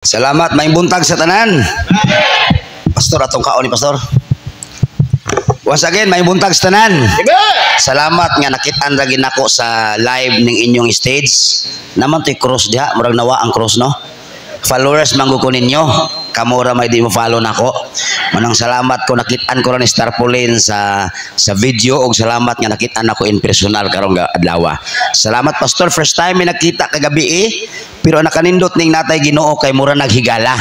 Salamat, may buntag sa tanan. Pastor, atong kaon ni Pastor. Once again, may buntag sa tanan. Salamat nga nakitaan ra gid nako sa live ning inyong stage. Naman to'y cross diha, murag nawa ang cross no. Followers mangguko ninyo. Kamura may di mo follow nako. Manang salamat ko nakitaan ko ra ni Star Pauline sa video og salamat nga nakitaan ako in personal karong adlaw. Salamat Pastor, first time mi nakita kagabi pero nakanindot ning natay Ginoo kay mura naghigala.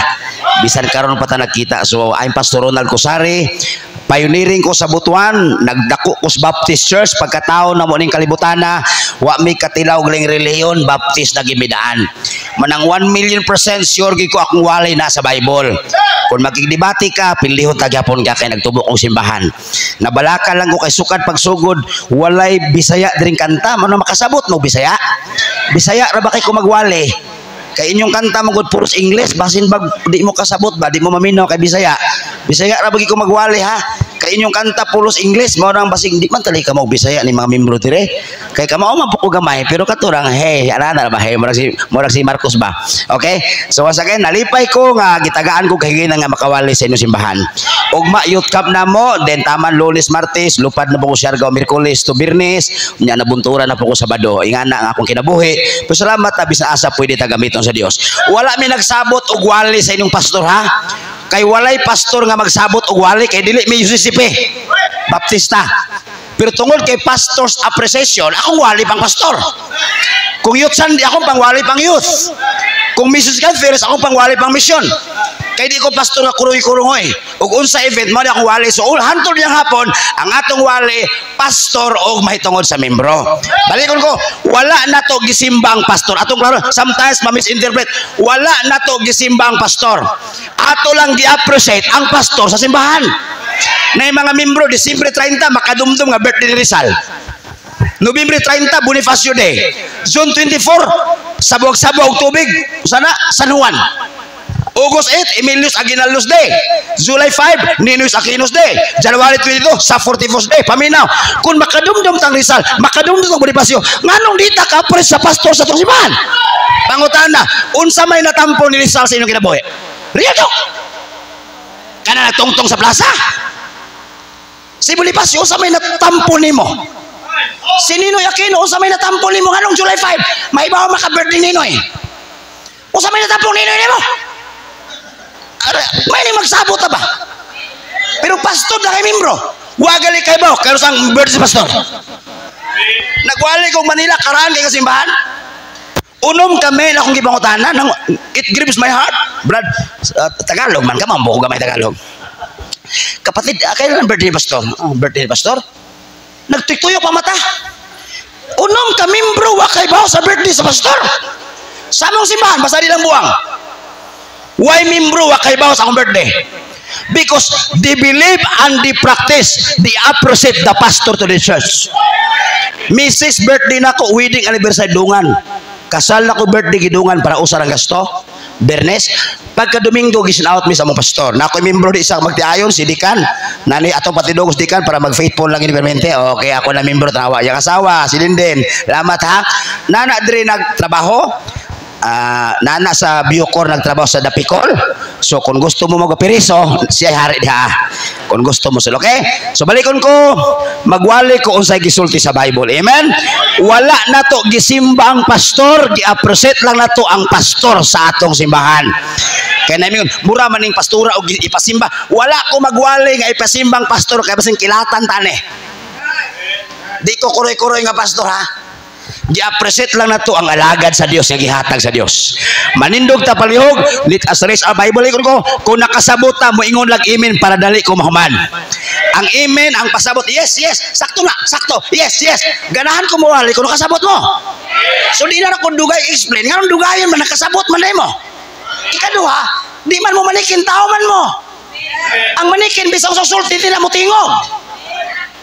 Bisan karon pa ta nakita. So I'm Pastor Ronald Cosari. Pioneering ko sa Butuan, nagdako ko sa Baptist Church, pagkatao na mo ning kalibutan na, wa may katilaw galing reliyon, Baptist na gimidaan. Manang 1,000,000% sure ko akong walay na sa Bible. Kung magigdebate ka, pilihon tagyapon ka kay nagtubok kong simbahan. Nabalaka lang ko kay sukad pagsugod, walay Bisaya dring kanta, mano makasabot mo Bisaya? Bisaya ra ba kay ko magwali? Kay inyong kanta magud puros English, basin bag di mo kasabot ba, di mo maminaw kay Bisaya. Bisaya ra bagi ko magwali ha. Kay inyong kanta puros English, mao nang basing di man tali ka mo Bisaya ni mga membro dire. Kay kamao man po gamay pero katurang hey, ana na ba hey, murag si Marcos ba. Okay? So once again, nalipay ko nga gitagaan ko kay nga makawali sa inyong simbahan. Ugma youth camp na mo, then taman Lunes Martes, lupad na po ko Siargao Miyerkules to Biyernes, nya nabunturan na po ko Sabado. Ingana nga akong kinabuhi. Pero salamat ta bisan asa pwede ta gamiton sa Dios. Wala mi nagsabot og wali sa inyong pastor ha. Kay walay pastor nga magsabot og wali kay dili mi UCCP Baptista. Pero tungod kay pastors appreciation, akong wali pang pastor. Kung youth Sunday, akong pang wali pang youth. Kung Mrs. Conference, akong pang wali pang mission. Kay di ko pastor nga kuroy-kurongoy. Ug unsa event mo di akong wali. So hantod niyang hapon ang atong wali pastor og mahitungod sa membro. Balikon ko, wala na to gisimbang pastor. Atong klaro, sometimes ma-misinterpret. Wala na to gisimbang pastor. Ato lang gi-appreciate ang pastor sa simbahan. Na mga membro Disyembre 30 makadumdum nga birthday ni Rizal. Nobyembre 30 Bonifacio Day. June 24 sabog-sabog tubig sana San Juan. August 8 Emilius Aguinaldos Day. July 5 Ninoy Aquinos Day. January 22 sa 41st Day. Paminaw kung makadumdum tang Rizal, makadumdum tang Bonifacio, nganong dita ka pres sa pastor sa tong simbahan? Pangutana, unsa may natampo ni Rizal sa inyong kinabuhi? Riado kana nagtungtong sa plaza. Si Bonifacio sa may natampo nimo. Si Ninoy Aquino sa may natampo nimo nganong July 5 may bawo maka-birthday ni Ninoy. Usa may natampo ni Ninoy nimo? May ni magsabot ba? Pero pastor na kay membro. Wagali kay bawo kay sang birthday sa pastor. Nagwali kong Manila karaan kay kasimbahan. Unom kami na akong gipangutana nang it grieves my heart. Brad, Tagalog man ka mambo ko gamay Tagalog. Kapatid, kailan ang birthday ni pastor? Oh, birthday ni pastor? Nagtuyo pa mata. Unom ka membro wa kay bawo sa birthday sa pastor. Sa among simbahan basta di lang buwang. Why membro wa kay bawo sa akong birthday? Because they believe and they practice, they appreciate the pastor to the church. Mrs. birthday nako, wedding anniversary dungan. Kasal nako birthday gidungan para usar ang gasto. Bernes, pagka Domingo gisin out mi sa among pastor. Nako membro di isa magtiayon si Dikan. Nani atong patidugos Dikan para mag-faithful lang ini permente. Okay, ako na membro tawa. Yang asawa si Linden. Salamat ha. Nana diri nagtrabaho. Nana sa Biocor nagtrabaho sa Dapicol. So kung gusto mo magpiriso, siya hari diha. Kung gusto mo sila, okay? So balikon ko, magwali ko unsay gisulti sa Bible. Amen? Wala na to gisimba ang pastor, gi-appreciate lang na to ang pastor sa atong simbahan. Kaya namin yun, mura man ning pastora o ipasimba. Wala ko magwali nga ipasimbang pastor kaya basing kilatan tane. Di ko kuroy-kuroy nga pastor ha. Gi-appreciate lang na to ang alagad sa Dios nga gihatag sa Dios. Manindog ta palihog, let us raise our Bible ikon ko. Kung nakasabot ta mo ingon lang amen para dali ko mahuman. Ang amen, ang pasabot, yes, yes, sakto na, sakto, yes, yes. Ganahan ko mo wali kung nakasabot mo. So di na ko dugay explain, nganong dugayon man nakasabot man mo. Ikaduha, di man mo manikin tao man mo. Ang manikin bisang sa sulti di na mo tingog.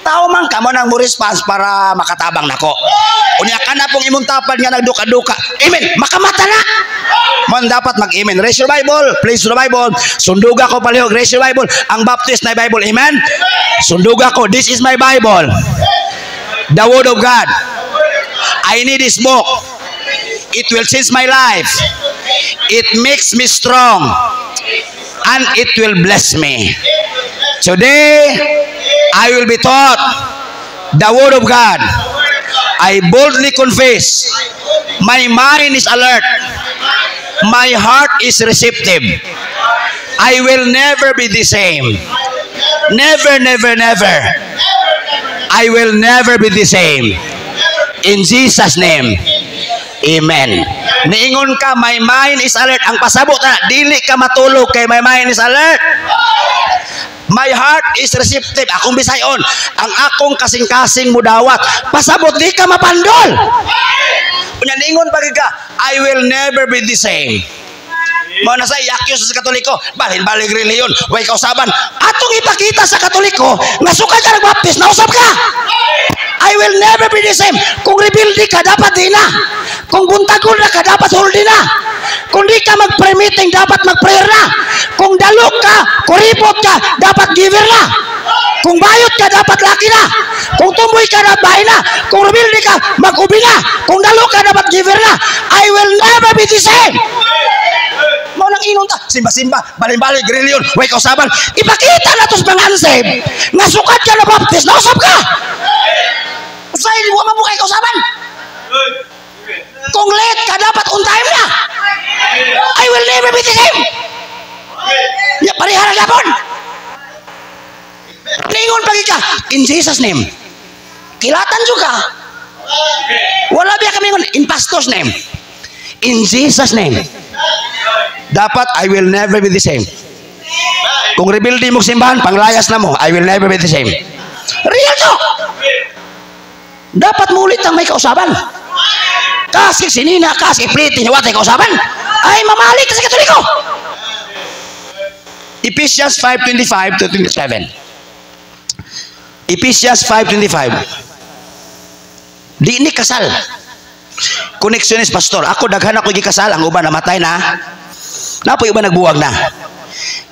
Tao man ka mo nang mo response para makatabang nako. Unya ka na pong imong tapad nga nagduka-duka. Amen. Makamata na. Man dapat mag-amen. Raise your Bible. Please the Bible. Sunduga ko palihog. Raise your Bible. Ang Baptist na Bible. Amen. Sunduga ko. This is my Bible. The Word of God. I need this book. It will change my life. It makes me strong. And it will bless me. Today, I will be taught the word of God. I boldly confess. My mind is alert. My heart is receptive. I will never be the same. Never, never, never. I will never be the same. In Jesus' name. Amen. Niingon ka, my mind is alert. Ang pasabot na, dili ka matulog kay my mind is alert. My heart is receptive. Akong Bisayon, ang akong kasing-kasing mudawat. Pasabot, di ka mapandol. Unya niingon pag ka, I will never be the same. Mao na sa yakyo sa Katoliko, balhin-balig reliyon, way kausaban. Atong ipakita sa Katoliko, nga suka ka nagbaptis, nausap ka. I will never be the same. Kung rebelde ka, dapat di na. Kung buntagol na ka, dapat huldi na. Kung di ka mag-pre-meeting, dapat mag-prayer na. Kung dalok ka, kuripot ka, dapat giver na. Kung bayot ka, dapat laki na. Kung tumboy ka, dapat bahay na. Kung rebelde ka, mag-ubi na. Kung dalok ka, dapat giver na. I will never be the same. Mau nang inon ta, simba-simba, balin-balik, reliyon, way kausaban. Ipakita na tos mga ansib, nga sukat ka na baptist, nausap ka. Usay, di mo mamukay kausaban. Kung late ka, dapat on time na. I will never be the same. Ya, parihara gapon. Ningon pagi ka, in Jesus' name. Kilatan juga. Wala biya kami ngon, in pastor's name. In Jesus' name. Dapat, I will never be the same. Kung rebelde mo simbahan, panglayas na mo, I will never be the same. Real to. Dapat mulit ang may kausaban. Kasi sinina, kasi pliti, niwatay kausaban. Ay, mamalik sa Katoliko. Ephesians 5:25 to 27. Ephesians 5:25. Di ini kasal. Koneksionis pastor. Ako daghan ako gikasal, ang uban namatay na. Napo iba nagbuwag na.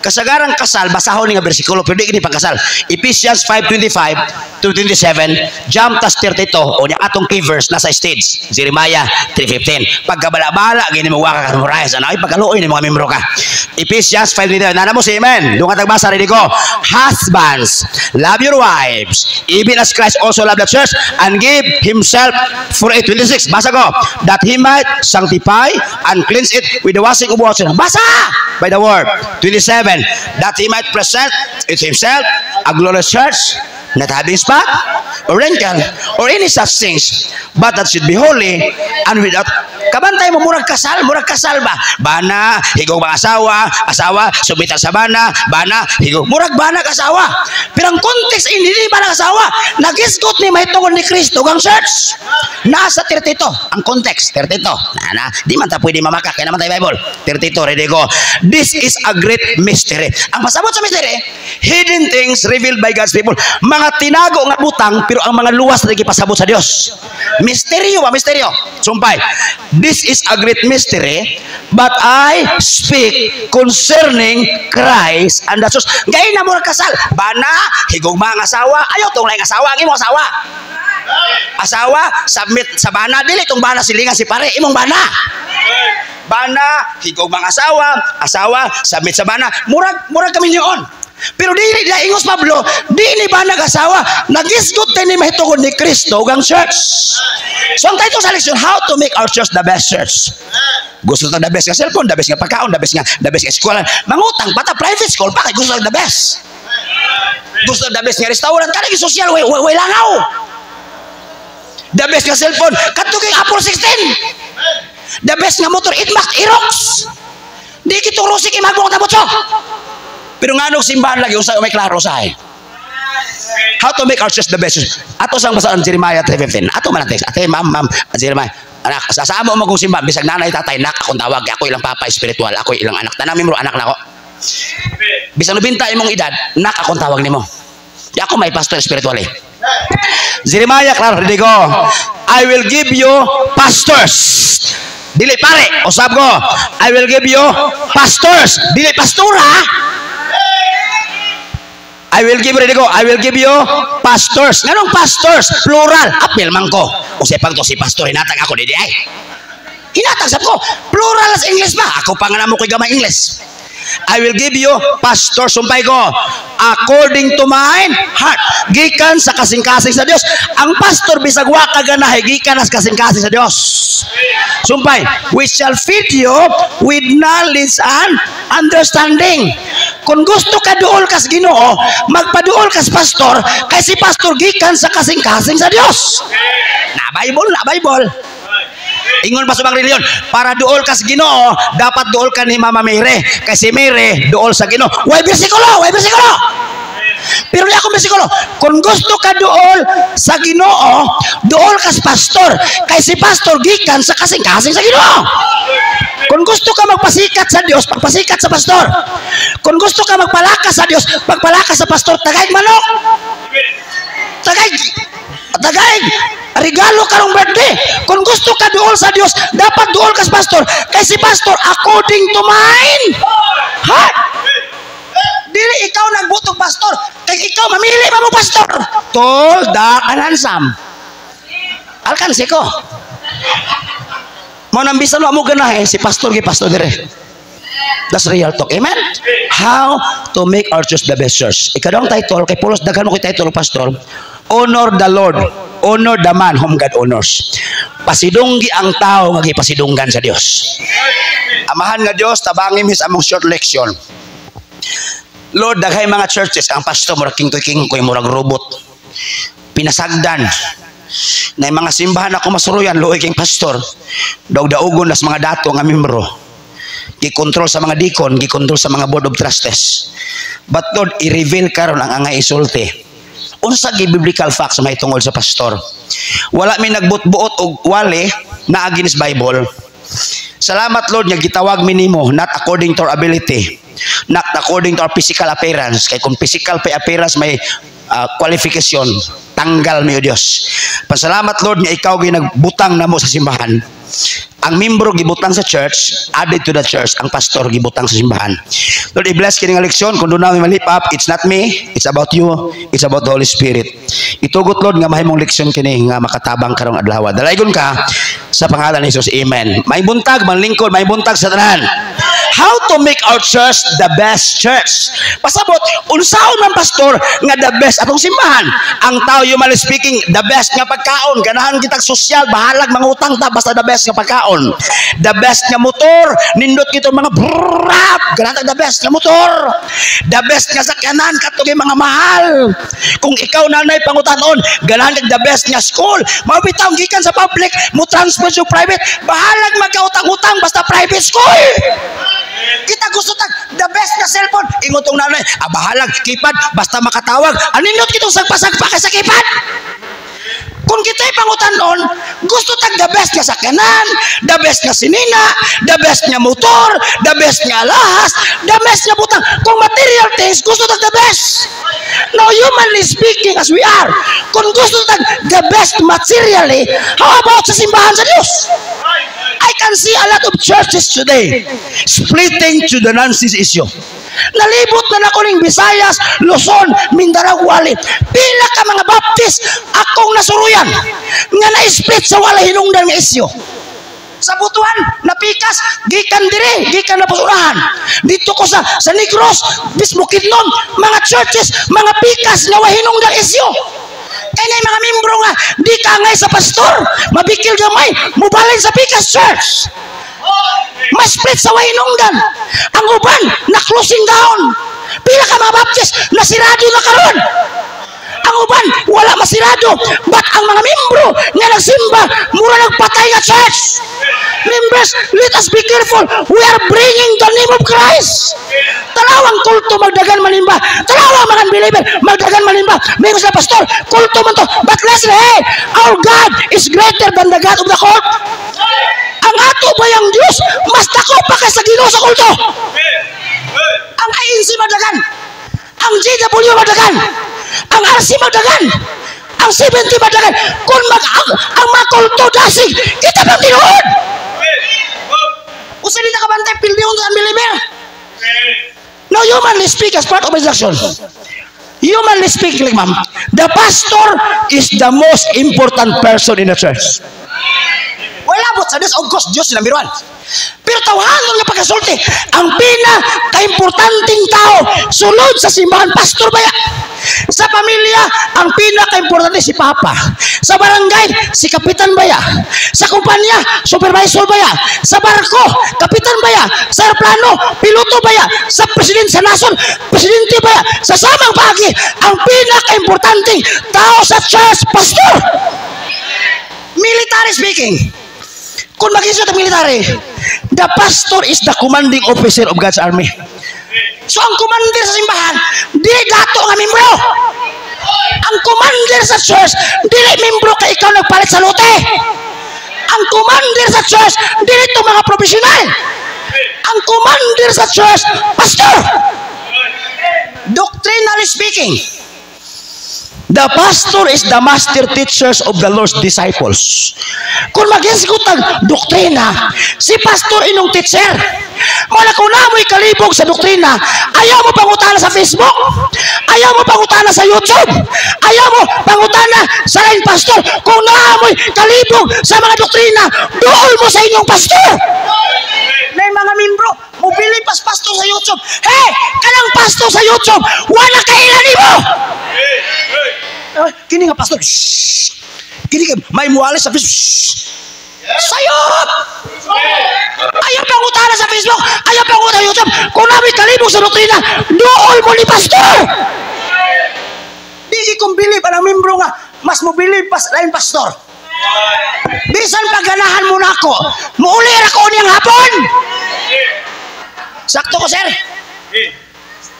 Kasagarang kasal, basahon nga bersikulo, pero di pagkasal. Ephesians 5:25 to 27, jump tas 32, o niya atong key verse nasa stage. Jeremiah 3:15. Pagkabala-bala, gini mo waka ka memorize. Ano, ay pagkaluoy ni mga membro ka. Ephesians 5:25, nana mo si amen. Doon ka tagbasa rin ko. Husbands, love your wives, even as Christ also loved the church, and gave himself for it. 26, basa ko. That he might sanctify and cleanse it with the washing of water. Basa! By the word. 27, that he might present it himself a glorious church, not having spot or wrinkle or any such things, but that should be holy and without. Kabantay mo, murag kasal ba? Bana, higog mga asawa, subitan sa bana, higog, murag bana kasawa. Pero ang context, hindi bana kasawa. Nagisgot ni may tungkol ni Kristo ang church. Nasa 32, ang context, 32. Di man ta pwede mamakak, kaya naman tayo Bible. 32, ready go. This is a great mystery. Ang pasabot sa mystery, hidden things revealed by God's people. Mga tinago nga butang, pero ang mga luwas na nagipasabot sa Dios. Misteryo ba? Misteryo. Sumpay. This is a great mystery, but I speak concerning Christ and the church. Gaya na mo kasal. Bana, higog mga asawa. Ayaw tong laing asawa. Ang imong asawa. Asawa, submit sa bana. Dili itong bana silingan si pare. Imong bana. Bana, higog mga asawa, submit sa bana. Murag kami niyon. Pero dili na ingos Pablo, di ni ba nag-asawa, nagisgot ni mahitugon ni Kristo ang church. So ang title sa leksyon, how to make our church the best church. Gusto na the best nga cellphone, the best nga pagkaon, the best nga eskwela. Mangutang, bata private school pa kay gusto na the best. Gusto na the best nga restaurant, kanang social, way langaw. The best nga cellphone, katuging Apple 16. The best nga motor, Itmac, Aerox. Di kitong rusik imagong tabotso. Pero nga nung simbahan lagi, usay may klaro sa how to make our church the best church. Ato sang basaan Jeremiah 3:15. Ato man ang text. Ate, ma'am, Jeremiah. Anak, sasama mo kung simbahan, bisag nanay, tatay, nak, akong tawag. Ako ilang papa spiritual, ako ilang anak. Tanami mo, anak na ako. Bisag nubinta imong edad, nak, akong tawag nimo. Di ako may pastor spiritual eh. Jeremiah, klaro, hindi ko. I will give you pastors. Dili pare, usab ko. I will give you pastors. Dili pastora. I will give you pastors. Nganong pastors? Plural. Apil man ko. Usay pag to si pastor, hinatag ako di ay. Hinatag sab ko. Plural as English ba? Ako pa nga namo ko'y gamay English. I will give you, pastor, sumpay ko, according to my heart. Gikan sa kasing-kasing sa Dios. Ang pastor bisag wa ka ganahay gikan sa kasing-kasing sa Dios. Sumpay, we shall feed you with knowledge and understanding. Kung gusto ka duol kas Ginoo, magpaduol kas pastor, kay si pastor gikan sa kasing-kasing sa Dios. Na Bible. Ingon pa sa mga reliyon, para duol kas Ginoo, dapat duol ka ni Mama Mary. Kasi Mary, duol sa Ginoo. Way bersikulo! Pero di ako bersikulo. Kung gusto ka duol sa Ginoo, duol kas pastor. Kasi si pastor gikan sa kasing-kasing sa Ginoo. Kung gusto ka magpasikat sa Dios, magpasikat sa pastor. Kung gusto ka magpalakas sa Dios, magpalakas sa pastor. Tagay manok. Tagay regalo karong birthday. Kung gusto ka duol sa Dios, dapat duol ka sa pastor. Kasi pastor according to mine heart. Dili ikaw nagbutog pastor, kay ikaw mamili pa mo pastor. Tol da kanansam. Alkansi ko. Mo nang bisan mo ganahe si pastor dire. That's real talk. Amen? How to make our church the best church. Ikadong title, kay Pulos, daghan mo kay title, pastor. Honor the Lord. Honor the man whom God honors. Pasidunggi ang tao nga gipasidunggan sa Dios. Amahan nga Dios, tabangin mis among short lection. Lord, daghay mga churches, ang pastor murag kingkoy murag robot. Pinasagdan. Na mga simbahan ako masuruyan, luoy king pastor. Daug-daugon nas mga dato nga membro. Gikontrol sa mga deacon, gikontrol sa mga board of trustees. But Lord, i-reveal karon ang angay isulti. Unsa gi biblical facts may tungod sa pastor. Wala mi nagbutbuot og wali na against Bible. Salamat Lord nga gitawag mi nimo not according to our ability, not according to our physical appearance. Kay kung physical pa appearance may qualification, tanggal mi o Dios. Pasalamat Lord nga ikaw ginagbutang namo sa simbahan. Ang membro gibutang sa church, added to the church, ang pastor gibutang sa simbahan. Lord, i-bless kini nga leksyon. Kung doon namin malip up, it's not me, it's about you, it's about the Holy Spirit. Itugot Lord nga mahimong leksyon kini nga makatabang karong adlaw. Dalaygon ka sa pangalan ni Jesus. Amen. May buntag, manglingkod, may buntag sa tanan. How to make our church the best church? Pasabot, unsaon man pastor nga the best atong simbahan. Ang tao humanly speaking, the best nga pagkaon. Ganahan kitag sosyal, bahalag mga utang ta basta the best nga pagkaon. The best nga motor, nindot kito mga brrrap, ganahan the best nga motor. The best nga sakyanan katong mga mahal. Kung ikaw nanay pangutanon, ganahan the best nga school. Mabitaw gikan sa public, mo transfer sa private, bahalag magkautang-utang basta private school. Kita gusto tag the best na cellphone. Ingon tong nanay, bahalag keypad basta makatawag. Anindot kitong sagpa-sagpa kay sa keypad. Kung kita'y pangutanon, gusto tag the best nga sakyanan, the best nga sinina, the best nga motor, the best nga lahas, the best nga butang. Kung material things, gusto tag the best. Now, humanly speaking as we are, kung gusto tag the best materially, how about sa simbahan sa Diyos? I can see a lot of churches today splitting to the nonsense issue. Nalibot na nakuning Visayas, Luzon, Mindanao, Wali. Pila ka mga Baptist akong nasuruyan nga na-split sa wala hinungdan nga isyo. Sa Butuan, napikas, gikan dire, gikan na pasurahan. Dito ko sa Negros, Bisbukidnon, mga churches, mga pikas nga wahinungdan isyo. Kaya na mga membro nga, di ka ngay sa pastor, mabikil gamay, mubalay sa pikas church. Mas-split sa wahinungdan. Ang uban, na-closing down. Pila ka mga Baptist, nasirado na karon. Ang uban, wala masirado. But ang mga membro nga nagsimba, mura nagpatay nga church. Members, let us be careful. We are bringing the name of Christ. Talawang kulto magdagan manimba. Talawang mga believer magdagan manimba. Mayroon sa pastor, kulto man to. But listen, hey, our God is greater than the God of the court. Ang ato bayang Diyos, mas dako pa kay sa Ginoo sa kulto. Ang INC magdagan. Ang GW magdagan. Ang RC magdagan. Ang 70 magdagan. Kung ang mga kulto dasig, kita bang tinuod? Usa dito ka bantay pildiyon sa unbeliever. No, humanly speak as part of instruction. Humanly speaking, ma'am, the pastor is the most important person in the church. Wala Pasabot sa Diyos, of course, Diyos yung number 1. Pero tawanon nga pagkasulti, ang pinaka-importanting tao, sulod sa simbahan, pastor ba yan? Sa pamilya, ang pinaka-importante si Papa. Sa barangay, si Kapitan Baya. Sa kumpanya, Supervisor Baya. Sa barko, Kapitan Baya. Sa aeroplano, Piloto Baya. Sa Presidente sa Nason, Presidente Baya. Sa samang bahagi, ang pinaka-importanting tao sa church, pastor. Military speaking, kung mag-isip ng military, the pastor is the commanding officer of God's army. So ang commander sa simbahan, dili dato nga membro. Ang commander sa church, dili membro kay ikaw nagpalit sa lote. Ang commander sa church, dili to mga profesional. Ang commander sa church, pastor. Doctrinally speaking, the pastor is the master teachers of the Lord's disciples. Kung mag-isgot ang doktrina, si pastor inong teacher. Mula kung namoy kalibog sa doktrina, ayaw mo pangutana sa Facebook, ayaw mo pangutana sa YouTube, ayaw mo pangutana sa line pastor. Kung namoy kalibog sa mga doktrina, dool mo sa inyong pastor. May mga membro, mubili pas pastor sa YouTube. Hey, kanang pastor sa YouTube, wala kailan mo. Kini nga pastor, shhh. Kini ka may muwala sa Facebook, shhh. Sayop! Ayaw pang utana sa Facebook, ayaw pang utana sa YouTube. Kung namin kalibog sa doktrina, dool mo ni pastor. Di kong bilib ang membro nga, mas mo bilib pas lain pastor. Bisan pagganahan mo na ako, muulir ako niyang hapon. Sakto ko, sir.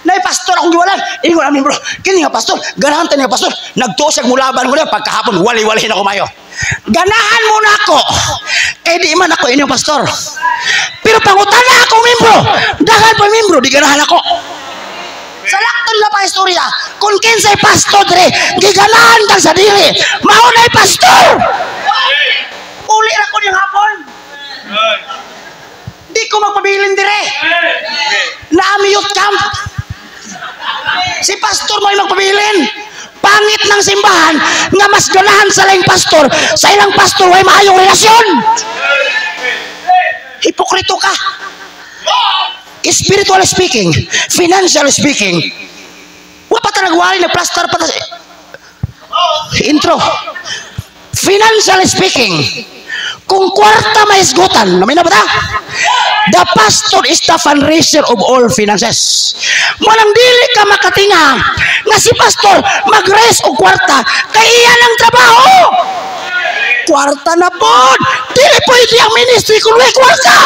Nay pastor akong giwalan. Ingon namin bro, kini nga pastor, ganahan tayo nga pastor. Nagtusag mo laban ko na pagkahapon, wali-walihin ako mayo. Ganahan mo na ako. Eh di man ako inyong pastor. Pero pangutana ako membro. Dahil pa membro, di ganahan ako. Sa lakton na pa istorya, kung kinsay pastor dire, giganahan kang sa diri. Maunay pastor. Uli ako niyang hapon. Di ko magpabilin dire. Naami youth camp. Si pastor mo ay magpabilin. Pangit ng simbahan nga mas ganahan sa laing pastor sa ilang pastor ay maayong relasyon. Hipokrito ka. Spiritually speaking, financially speaking, wala pa ta nagwali na plaster pa ta intro. Financially speaking, kung kwarta may isgutan, namin na ba ta? The pastor is the fundraiser of all finances. Walang dili ka makatinga nga si pastor mag-raise o kwarta kay iyan ang trabaho. Kwarta na po. Dili pwede ang ministry kung may kwarta.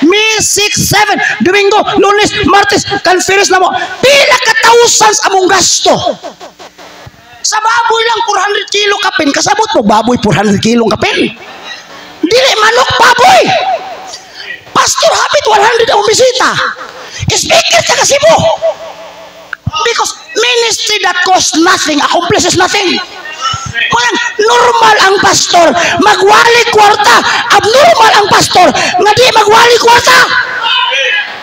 May 6, 7, Domingo, Lunes, Martes, conference na mo. Pila ka thousands among gasto. Sa baboy lang 400 kilo kapin. Kasabot mo baboy 400 kilong kapin. Dili manok baboy. Pastor hapit 100 ang bisita. Speaker ka kasi mo. Because ministry that costs nothing accomplishes nothing. Parang normal ang pastor magwali kwarta. Abnormal ang pastor nga di magwali kwarta.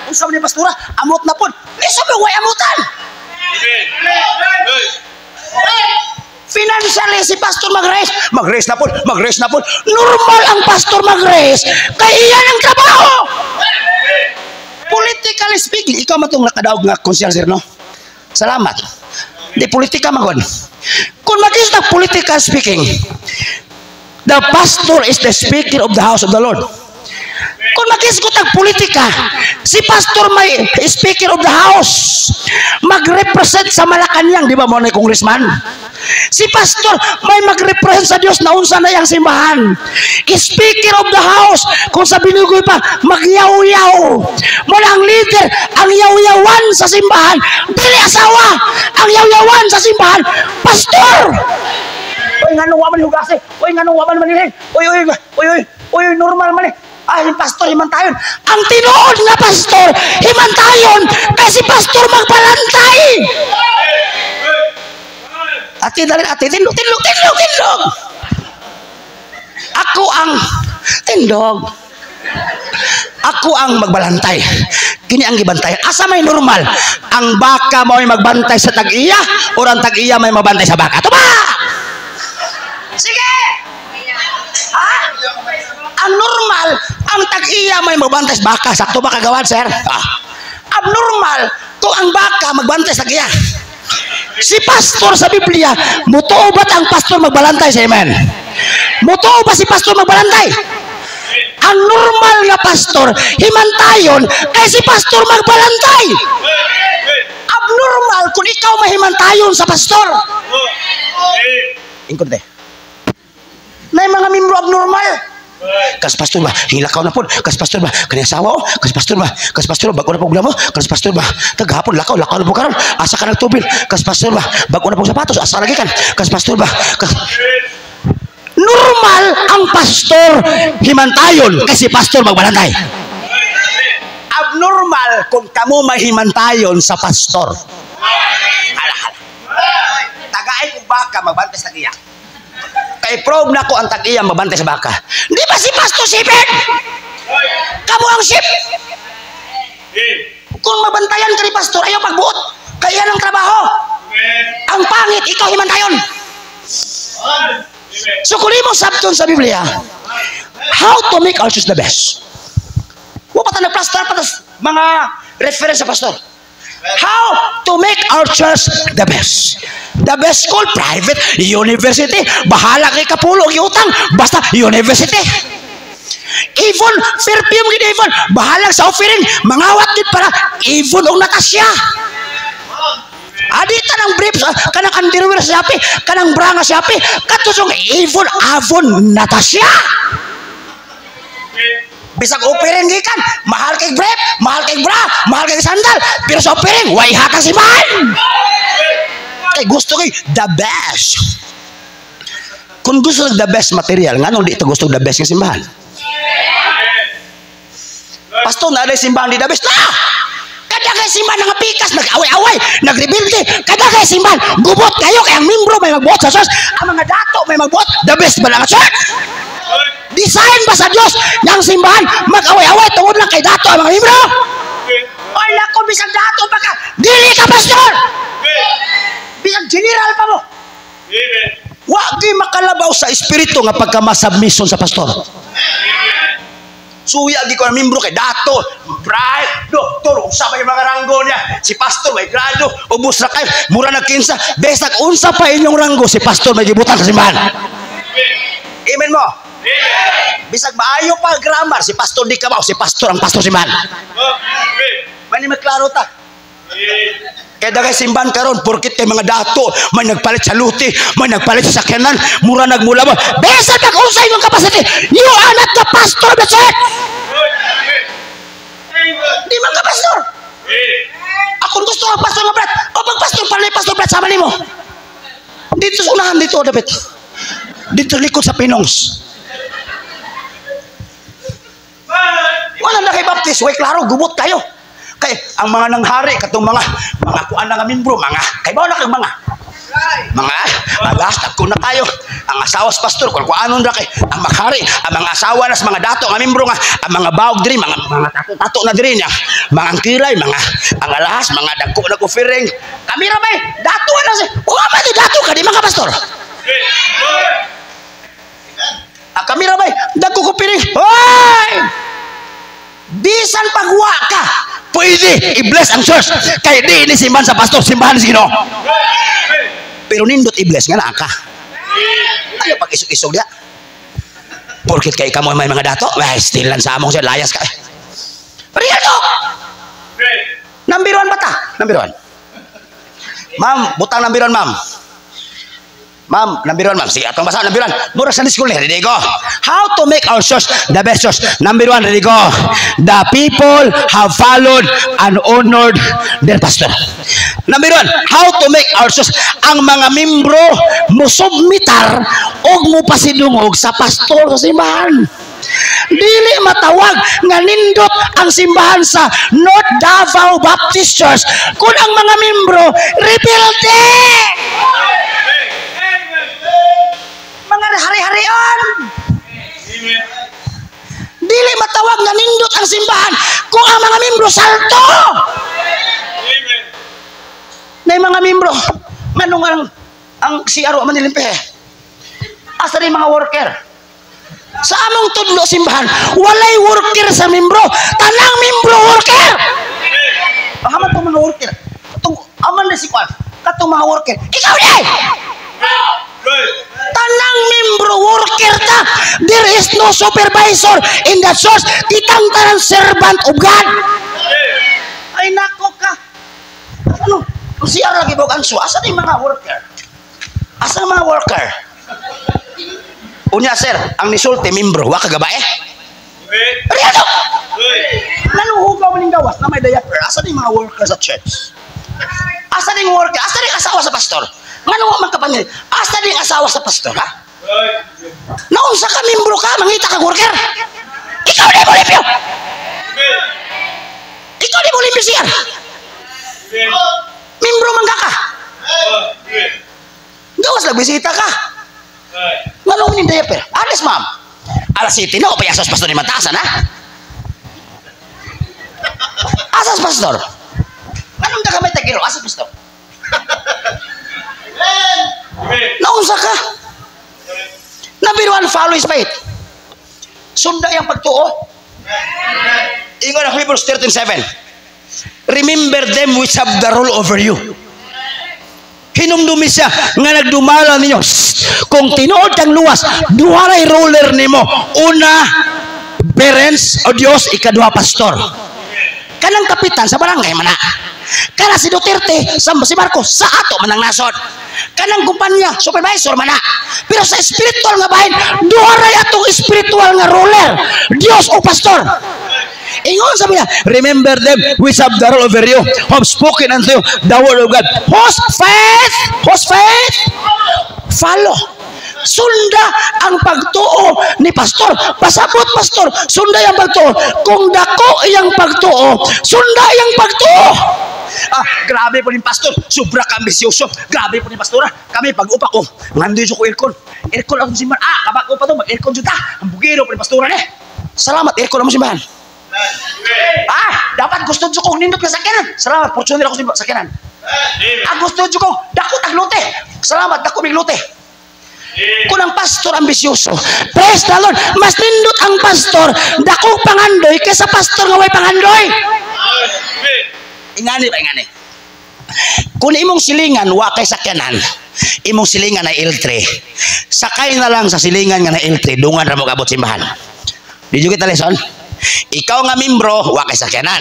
Kung sabi ni pastora, amot na po. Liso mo, way amutan. Financially si pastor mag-raise na po, normal ang pastor mag-raise kay iyan ang trabaho. Politically speaking, ikaw matong nakadaog nga konsyalser, no? Salamat. Di politika magon. Kung mag-isip political speaking, the pastor is the speaker of the house of the Lord. Kung mag-isip ang politika, si pastor may speaker of the house, mag-represent sa Malacanang, di ba mo na congressman? Si pastor may mag-represent sa Diyos na unsa na yung simbahan. Speaker of the house, kung sa binugoy pa, magyaw-yaw. Mula ang leader, ang yaw-yawan sa simbahan, dili asawa, ang yaw-yawan sa simbahan, pastor. Uy, nga nung waman hugasi, uy, nga nung waman manilin, uy, normal man eh. Ay, yung pastor, himantayon. Ang tinuod na pastor, himantayon, kasi pastor magbalantay. Ati, tindog. Ako ang tindog. Ako ang magbalantay. Kini ang gibantay. Asa may normal? Ang baka mo ay magbantay sa tag-iya o ang tag-iya may magbantay sa baka. Tuba! Sige! Ha? Abnormal ang tag-iya may magbantay sa baka. Sakto ba kagawad, sir? Abnormal kung ang baka magbantay sa tag-iya. Si pastor sa Biblia, mutuo ba't ang pastor magbalantay sa amen? Mutuo ba si pastor magbalantay? Ang normal nga pastor, himantayon, kay si pastor magbalantay. Abnormal kung ikaw mahimantayon sa pastor. Ingkod de. Na mga membro abnormal. Kas pastor ba, hilakaw na po. Kas pastor ba, kanya asawa o. Kas pastor ba, bago na problema mo. Kas pastor ba, tagahapon lakaw na po karon. Asa ka nagtubil. Kas pastor ba, bago na po sapatos. Asa lagi kan. Kas pastor ba, normal ang pastor himantayon kasi pastor magbalantay. Abnormal kung kamo mahimantayon sa pastor. Hala. Tagaay kung baka magbantay sa tiyak. Kay probe na ko ang tag-iya mabantay sa baka. Di ba si Pastor Sipin? Kamu ang sip. Kung mabantayan ka ni Pastor, ayaw pagbuot. Kaya ng trabaho. Ang pangit, ikaw himantayon. So kung mo sabton sa Biblia, how to make our church the best. Huwag pa tayo nagplastar pa mga reference sa Pastor. How to make our church the best. The best school, private, university. Bahala kay kapulo, utang. Basta university. Even, perfume gid even. Bahala sa offering. Mangawat gid para even o natasya. Adita ng briefs, kanang underwear sa Shopee, kanang bra nga Shopee, katusong even avon natasya. Bisag offering gikan, mahal kay brief, mahal kay bra, mahal kay sandal, pero sa offering, way hatang si man. Kay gusto kay the best. Kung gusto ng the best material, nga nung di ito gusto the best ng simbahan. Pastor, na rin simbahan di the best. Na! Kada kay simbahan nga pikas, nag-away-away, nagrebelde. Kada kay simbahan, gubot kayo, kay ang membro may magbuot sa church, ang mga dato may magbuot, the best ba lang ang church? Design ba sa Diyos ng simbahan, mag-away-away, tungod lang kay dato ang mga membro? Ay, lako, bisang dato pa ka, dili ka, pastor! Bisang general pa mo. Wag di makalabaw sa espiritu nga pagkamasubmission sa pastor. Suya di ko ang membro kay dato, bright, doktor, usap yung mga ranggo niya. Si pastor may grado, ubos na kayo, mura na kinsa. Besag unsa pa inyong ranggo, si pastor may gibutan sa simbahan. Amen mo? Bisag maayo pa grammar, si pastor di ka ba, si pastor ang pastor simbahan. May magklaro ta. Kaya dagay simbahan karon, porkit kay mga dato, may nagpalit sa luti, may nagpalit sa sakyanan, mura nagmula mo. Besa nag-usay yung kapasiti. You are not the pastor of the church. Di man ka pastor. Ako gusto ang pastor ng brat. O pag pastor pala yung pastor brat, sama ni mo. Dito sa unahan, dito, David. Dito likod sa pinongs. Wala na kay Baptist, way klaro, gubot kayo. Kay ang mga nanghari katong mga kuan nga membro, mga kay bawo na kay mga tagko na kayo ang asawa sa pastor kung anon ra kay ang maghari, ang mga asawa na sa mga dato nga membro nga ang mga bawog diri, mga tato na diri niya, mga angkilay, mga ang alahas, mga dagko na offering. Kami ra bay dato na si wa man di dato ka di mga pastor. Kami ra bay dagko offering. Hoy! Bisan pagwa ka, pwede i-bless ang church. Kaya di ini simbahan sa pastor, simbahan si Ginoo. Pero nindot i-bless nga na ka. Ayaw pag isog-isog dia. Porkit kay kamo may mga dato, still lang sa among siya, layas ka. Real to! Number 1 ba ta? Number 1. Ma'am, butang number 1, ma'am. Ma'am, number 1, ma'am. Sige, atong basa, number 1. Mura sa school, ready go. How to make our church the best church? Number 1, ready go. The people have followed and honored their pastor. Number 1, how to make our church? Ang mga membro musubmitar o mupasidungog sa pastor sa simbahan. Dili matawag nga nindot ang simbahan sa North Davao Baptist Church kung ang mga membro rebelde. Mga hari-harian. Dili matawag nga nindot ang simbahan kung ang mga membro salto. Na mga membro nganong ang CRO manilimpe. Asa rin mga worker. Sa among tudlo simbahan, walay worker sa membro. Tanang membro worker. Pahaman itong mga worker. Itong aman na si Kwan. Katong mga worker. Ikaw di! Tanang membro worker ta. There is no supervisor in the church. Kitang tanang servant of God. Ay nako ka. Ano? Kung siya lagi bagang so, asan yung mga worker? Asan mga worker? Unya sir, ang nisulti membro, wa kagabae? Riyado! Nanuhugaw maning gawas na may diaper. Asan yung mga worker sa church? Asan yung worker? Asan yung asawa sa pastor? Ngano man kapanil? Asan yung asawa sa pastor, ha? Naunsa ka membro ka, mangita ka worker? Ikaw di mo limpyo! Ikaw di mo limpyo siya! Membro man ka! Gawas lang, bisita ka! Ngano man yung diaper? Alas ma'am! Alas 7 na o pa asas pastor ni Matasan, ha? Asas pastor? Anong nagamay tagiro? Asas pastor? Naunsa ka? Number 1, follow his faith. Sunda yung pagtuo. Ingon ang Hebrews 13:7. Remember them which have the rule over you. Hinumdumi siya nga nagdumala ninyo. Kung tinuod kang luwas, duharay ruler nimo. Una, parents o Dios, ikaduha pastor. Kanang kapitan sa barangay mana. Kana si Duterte, si Marcos, sa ato manang nasod. Kanang kumpanya, supervisor mana. Pero sa spiritual nga bahin, duharay atong spiritual nga ruler, Dios o pastor. Ingon sabi niya, remember them which have the rule over you, have spoken unto you the word of God. Whose faith? Follow. Sunda ang pagtuo ni pastor. Pasabot pastor, sunda yung pagtuo. Kung dako iyang pagtuo, sunda iyang pagtuo. Grabe po ni pastor, sobra ka ambisyoso. Grabe po ni pastora. Kami pag-upa ko, ngandoy ko aircon. Aircon ako simbahan. Kabak upa to, mag-aircon juta. Ang bugiro po ni pastora ni. Salamat, aircon ako simbahan. Dapat gusto ko nindot ka sakyanan. Salamat, fortuner ako sa sakyanan. Gusto ko, dako taglote. Salamat, dako miglote. Kung ang pastor ambisyoso, praise the Lord, mas nindot ang pastor, dako pangandoy kaysa pastor nga way pangandoy. Ingani. Kung imong silingan, wa kay sakyanan, imong silingan na L3, sakay na lang sa silingan nga na L3, dungan ra mo kabot simbahan. Di kita lesson? Ikaw nga membro, wa kay sakyanan.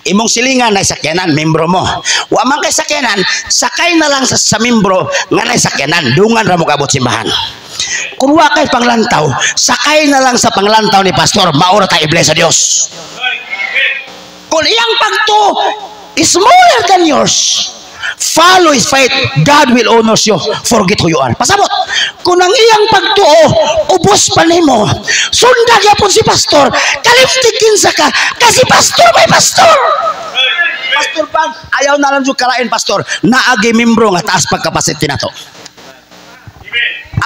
Imong silingan na sakyanan, membro mo. Wa man kay sakyanan, sakay na lang sa membro nga na sakyanan, dungan ra mo kabot simbahan. Kung wa kay panglantaw, sakay na lang sa panglantaw ni pastor, maura ta ibless sa Dios. Kung iyang pagto is smaller than yours, follow his faith, God will honor you. Forget who you are. Pasabot, kung ang iyang pagtuo ubos pa nimo, sunda gyapon si pastor, kalimtikin sa ka kasi pastor may pastor. Pastor pag ayaw na lang jud kalain pastor, naagi membro nga taas pagkapasiti nato.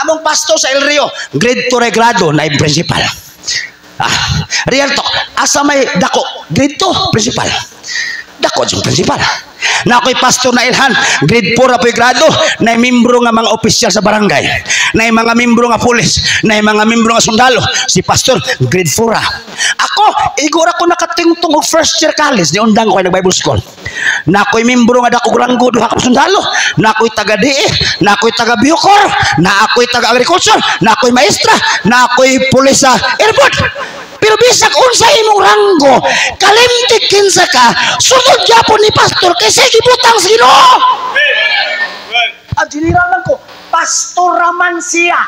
Among pastor sa El Rio, grade 2 regrado na principal. Real talk, asa may dako, grade 2 principal. Dako yung principal. Na ako'y pastor na Ilhan, grade 4 apo'y grado, na membro nga mga opisyal sa barangay, na mga membro nga pulis, na mga membro nga sundalo. Si pastor, grade 4 Ako, igura ko nakatingtong og first year college, ni undang ko nag-Bible school. Na ako'y membro nga dako granggo, duha ka sundalo, na ako'y taga-DE, na ako'y taga-Biocor, na ako'y taga-agriculture, na ako'y maestra, na ako'y pulis sa airport. Pero bisag unsa imong ranggo, kalimtik kinsa ka, sunod gyapon ni pastor kasi gibutang sino. General lang ko, pastor raman siya.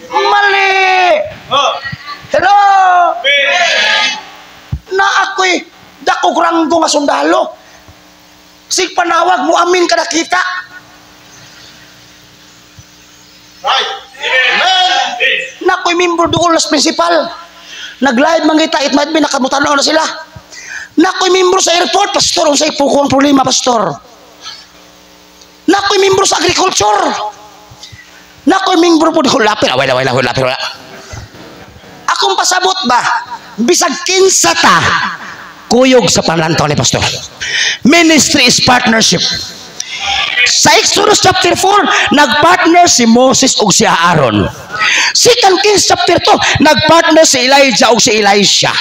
Mali. Hello. Na ako'y dako ranggo nga sundalo. Sig panawag mo amin kada kita. Right. Nakoy member doon las principal. Nag-live man kita, it might be nakamutanaw na sila. Nakoy member sa airport, pastor, unsay puko ang problema, pastor. Nakoy member sa agriculture. Nakoy member po doon lapir, wala. Akong pasabot ba, bisag kinsa ta, kuyog sa panlantaw ni pastor. Ministry is partnership. Sa Exodus chapter 4, nagpartner si Moses ug si Aaron. 2 Kings chapter 2, nagpartner si Elijah ug si Elisha.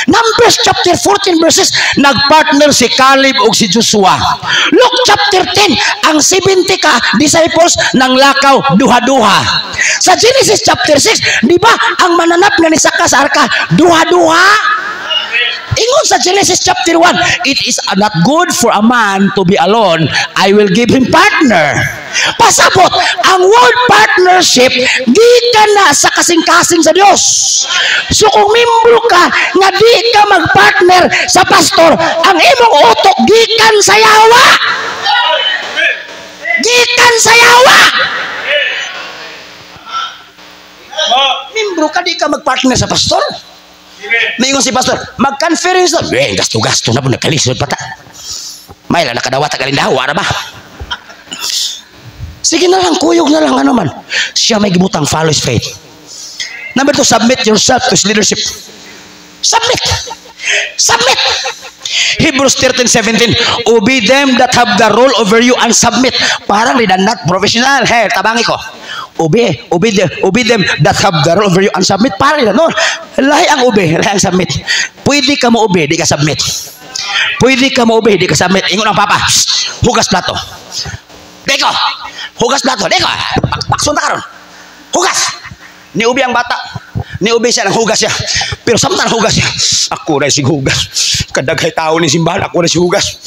Numbers chapter 14 verses, nagpartner si Caleb ug si Joshua. Luke chapter 10, ang 70 ka disciples nang lakaw duha-duha. Sa Genesis chapter 6, di ba ang mananap nga ni Saka sa arka duha-duha? Ingon sa Genesis chapter 1, it is not good for a man to be alone. I will give him partner. Pasabot, ang word partnership, gikan na sa kasing-kasing sa Dios. So kung membro ka, nga di ka mag-partner sa pastor, ang imong utok, gikan sa yawa. Gikan sa yawa. Membro ka, di ka mag-partner sa pastor. Naingon si pastor, mag-conference na. Gasto-gasto na po, nagkalisod pata. May lang, nakadawat, nakalindawa na ba? Sige na lang, kuyog na lang, ano man. Siya may gibutang follow his faith. Number 2, submit yourself to his leadership. Submit. Submit. Hebrews 13:17, obey them that have the rule over you and submit. Parang redundant, professional. Hey, tabangi ko. Obey them that have the rule over you and submit. Parang no, lahi ang obey, lahi ang submit. Pwede ka mo obey, di ka submit. Pwede ka mo obey, di ka submit. Ingon ang papa, hugas plato. Deko, hugas plato. Deko, paksunta ka ron. Hugas. Niubi ang bata. Niubi siya, nang hugas siya. Pero samtang hugas siya, ako na si hugas. Kadaghay tao ni simbahan, ako na si hugas.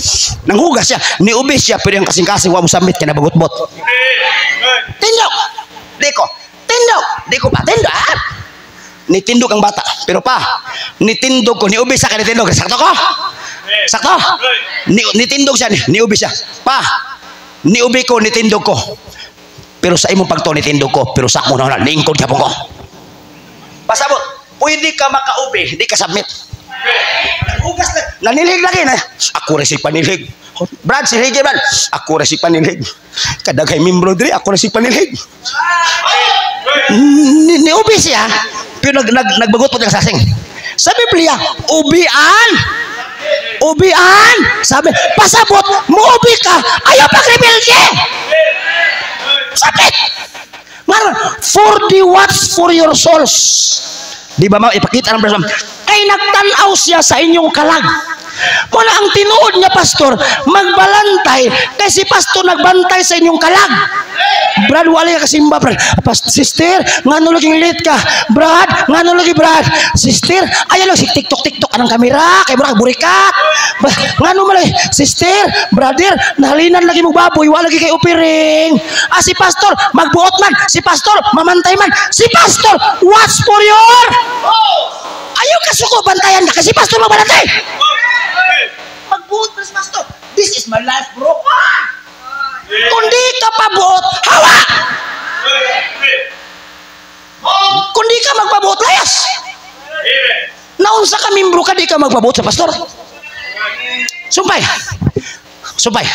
Nang hugas siya, niubi siya, pero yung kasing-kasing, huwag mo submit, kinabagot-bot. Tindog. Deko, tindog. Deko pa, tindog. Nitindog ang bata. Pero pa, nitindog ko, niubi siya, kanitindog. Sakto ko? Sakto? Nitindog siya, niubi siya. Pa, niubi ko, nitindog ko. Pero sa imong pagto, nitindog ko. Pero sakmo na, lingkod ka po ko. Pasabot, pwede ka makaubi, hindi ka submit. Hugas na, nanilig lagi na. Ako rin si panilig. Brad, si Hige, Brad. Ako rin si panilig. Kadagay membro diri, ako rin si panilig. Niubi siya, pero nagbagot po ng sasing. Sa Biblia, ubian. Ubian. Sabi, pasabot, muubi ka, ayaw pag-rebelde. Sabit. Maron, 40 watts for your souls. Di ba ma, ipakita ng verse 1. Ay nagtanaw siya sa inyong kalag. Muna ang tinuod niya, pastor, magbalantay. Kasi pastor, nagbantay sa inyong kalag. Brad, wala ka kasimba, Brad. Sister, nga nulaging late ka. Brad, nga nulaging Brad. Sister, ayan lang, si TikTok, anong kamera, kay Brad, burikat. Nga numalay, sister, brother, nahalinan lagi mo baboy, wala lagi kay opiring. Si pastor, magbuot man. Si pastor, mamantay man. Si pastor, watch for your. Ayaw ka suko, bantayan ka. Kasi pastor, magbantay. Magbuot pa si pastor. This is my life, bro. Kung di ka pabuot, hawa! Kung di ka magpabuot, layas! Naunsa ka membro ka, di ka magpabuot sa pastor. Sumpay! Sumpay!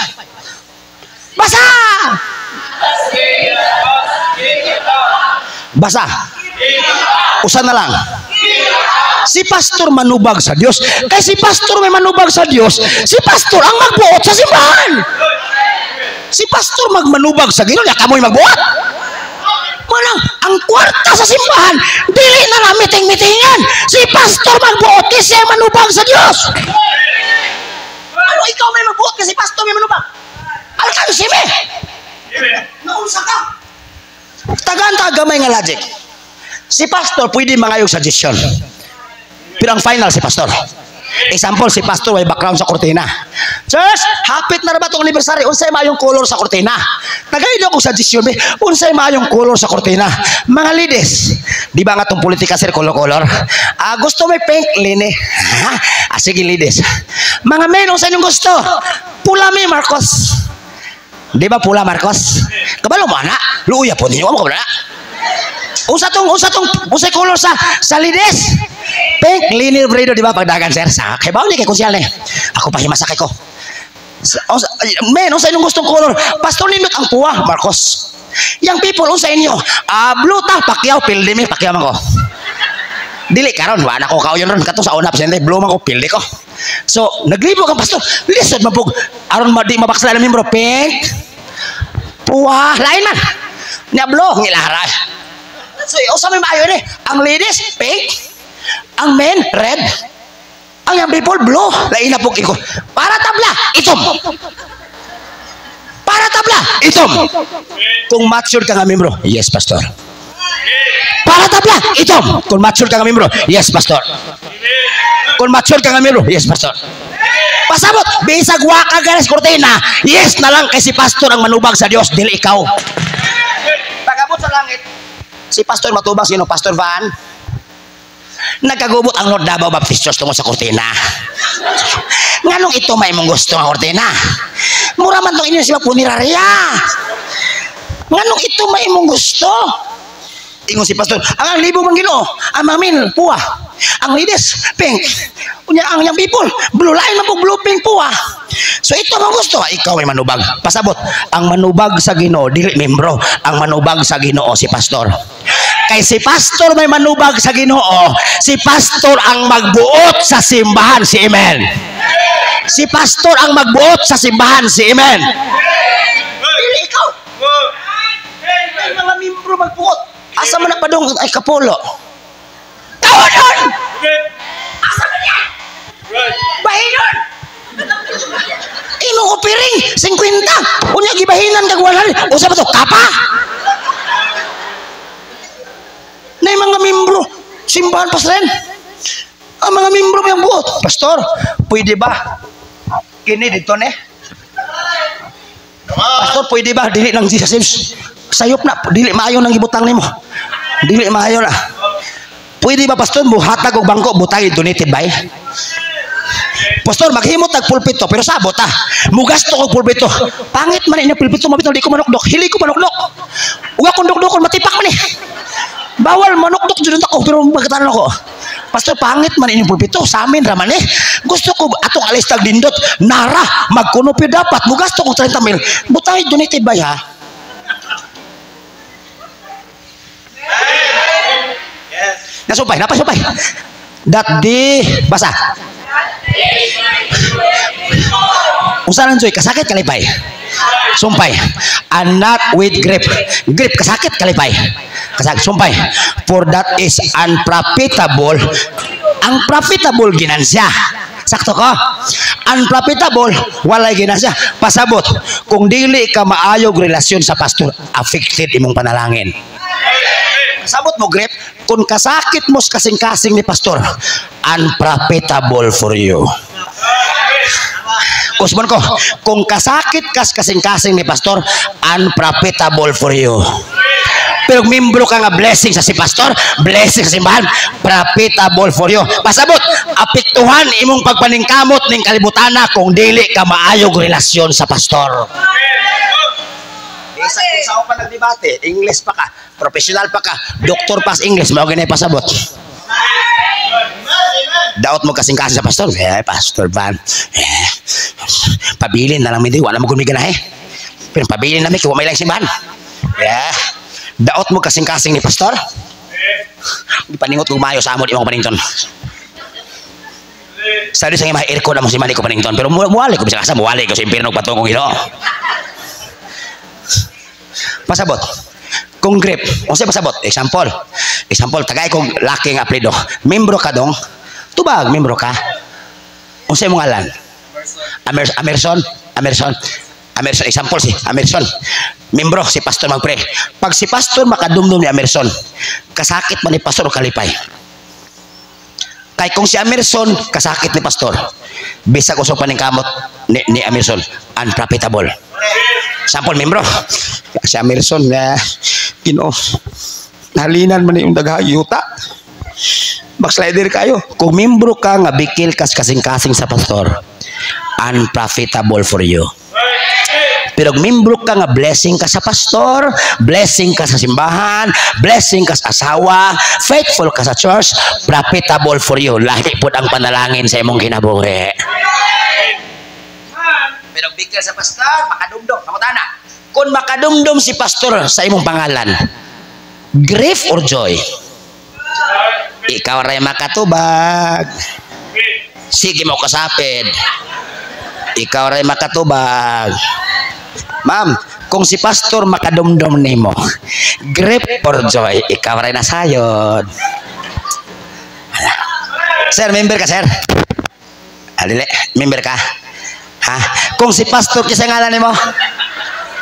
Basa! Basa! Usan na lang. Si pastor manubag sa Dios. Kaya si pastor may manubag sa Dios, si pastor ang magbuot sa simbahan. Si pastor magmanubag sa Ginoo, kamoy magbuot. Manang ang kwarta sa simbahan, dili na miting-mitingan. Si pastor magbuot kasi siya manubag sa Dios. Ano ikaw may magbuot kasi pastor may manubag? Alkansi me. Naunsa ka? Tagan-tagamay nga logic. Si pastor pwede mangayog suggestion. Pero ang final si pastor. Example, si pastor may background sa kortina. Church, hapit na ba itong anniversary? Unsay maayong color sa kortina? Nagayod ako suggestion, unsay maayong color sa kortina? Mga ladies, di ba nga itong politika sir, color-color? Gusto may pink, line. Sige ladies. Mga men, unsay yung gusto? Pula may Marcos. Di ba pula Marcos? Kabalo mo na? Luya po ninyo, mo kabala? Usay color sa ladies? Pink, linear bredo, di ba? Pagdagan, sir. Sa kay baon ni kay konsyal ni. Ako pa himasakay ko. Men, unsa inyong gustong color? Pastor nindot ang puwa, Marcos. Yang people, unsa inyo? Blue ta, Pacquiao, pildi mi, Pacquiao man ko. Dili karon, wala ko kauyon ron kato sa una presente, blue man ko, pildi ko. So, naglibo kang pastor. Lisod man pug aron di mabaksalan membro pink. Puwa, lain man. Niablo ngilara. So, usa may maayo ni. Ang ladies pink, ang men red, ang young people blue. Lain na po ko. Para tabla, itom. Para tabla, itom. Kung mature ka nga membro, yes pastor. Para tabla, itom. Kung mature ka nga membro, yes pastor. Kung mature ka nga membro, yes pastor. Pasabot, bisag waka ganas kortina, yes na lang kay si pastor ang manubag sa Dios, dili ikaw. Pagabot sa langit, si pastor matubang sino? Pastor Van. Nagkagubot ang Lord Davao Baptist Church tungkol sa kortina. Nganong ito may mong gusto ng kortina? Mura man tong inyo sila punerarya. Nganong ito may mong gusto? Ingon si pastor, ang libo man Ginoo, ang mamin puwa, ang ladies pink, unya ang young people blue, lain man po blue pink puwa. So ito man gusto, ikaw ay manubag. Pasabot, ang manubag sa Ginoo dili membro, ang manubag sa Ginoo si pastor. Kay si pastor may manubag sa Ginoo, si pastor ang magbuot sa simbahan, si amen. Si pastor ang magbuot sa simbahan, si amen. Dili ikaw. Ay mga membro magbuot. Asa man na padong ay kapulo. Tawon! Asa man yan? Bahinon! Imong opiring 50. Unya gibahinan kag 100. Usa ba to? Kapa? Nay mga membro simbahan pasren. Ang mga membro may buot. Pastor, pwede ba? Kini dito ne? Pastor, pwede ba dili nang Jesus? Sayop na, dili maayo nang gibutang nimo. Dili maayo na. Pwede ba pastor buhatag og bangko butang donated by? Pastor maghimot tag pulpito pero sabot ta. Mugasto og pulpito. Pangit man ini pulpito mabitaw di ko manukdok. Hili ko manukdok. Uga kon dukdokon matipak man eh. Bawal manukdok jud ako pero magkatanan ako. Pastor pangit man ini pulpito sa amin ra man eh. Gusto ko atong alis tag dindot nara magkunopi dapat mugasto ko 30 mil. Butang donated by ha. Nasupay, napasupay. That di basa. Usaran joy kasakit kalipay. Sumpay. And not with grip. Grip kasakit kalipay. Kasakit sumpay. For that is unprofitable. Ang profitable ginansya. Sakto ko? Unprofitable walay ginansya. Pasabot kung dili ka maayog relasyon sa pastor, affected imong panalangin. Sabot mo grip, kung kasakit mo kasing-kasing ni pastor, unprofitable for you. Kusman ko, kung kasakit kasing-kasing ni pastor, unprofitable for you. Pero membro ka nga blessing sa si pastor, blessing sa simbahan, profitable for you. Pasabot, apektuhan imong pagpaningkamot ning kalibutana kung dili ka maayog relasyon sa pastor. Isa pa nagdebate, English pa ka, professional pa ka, doktor pas English, mao ganay pasabot. Daot mo kasing-kasing sa pastor, Pastor Van, pabilin na lang mi di, wala mo gud mi ganahe. Pero pabilin na mi kay wa may lang simbahan. Daot mo kasing-kasing ni pastor. Di paningot kung mayo sa amon imong panington. Sa di sa mga aircon na mo si Mali ko panington, pero muwali ko bisa kasa muwali ko sa impierno patungong Ginoo. Pasabot kung grip unsay pasabot example tagay kong laki nga apelyido membro ka dong tubag membro ka unsay mong ngalan Amerson example si Amerson membro si pastor magpre pag si pastor makadumdum ni Amerson kasakit man ni pastor o kalipay kay kung si Amerson kasakit ni pastor bisag usog paningkamot ni Amerson unprofitable. Sampol membro si Amerson na Ginoo nalinan man yung daghayuta backslider kayo kung membro ka nga bikil kasing-kasing sa pastor unprofitable for you. Pero membro ka nga blessing ka sa pastor, blessing ka sa simbahan, blessing ka sa asawa, faithful ka sa church, profitable for you. Lahi po ang panalangin sa imong kinabuhi. Pero bigyan sa pastor, makadumdum. Kamutana. Kung makadumdum si pastor sa imong pangalan, grief or joy? Ikaw ray makatubag. Sige mo kasapid. ikaw ray makatubag. Ma'am, kung si pastor makadumdum nimo, grip or joy, ikaw ray nasayod. Sir, member ka, sir? Dili, member ka? Ha? Kung si pastor kisa ngalan nimo,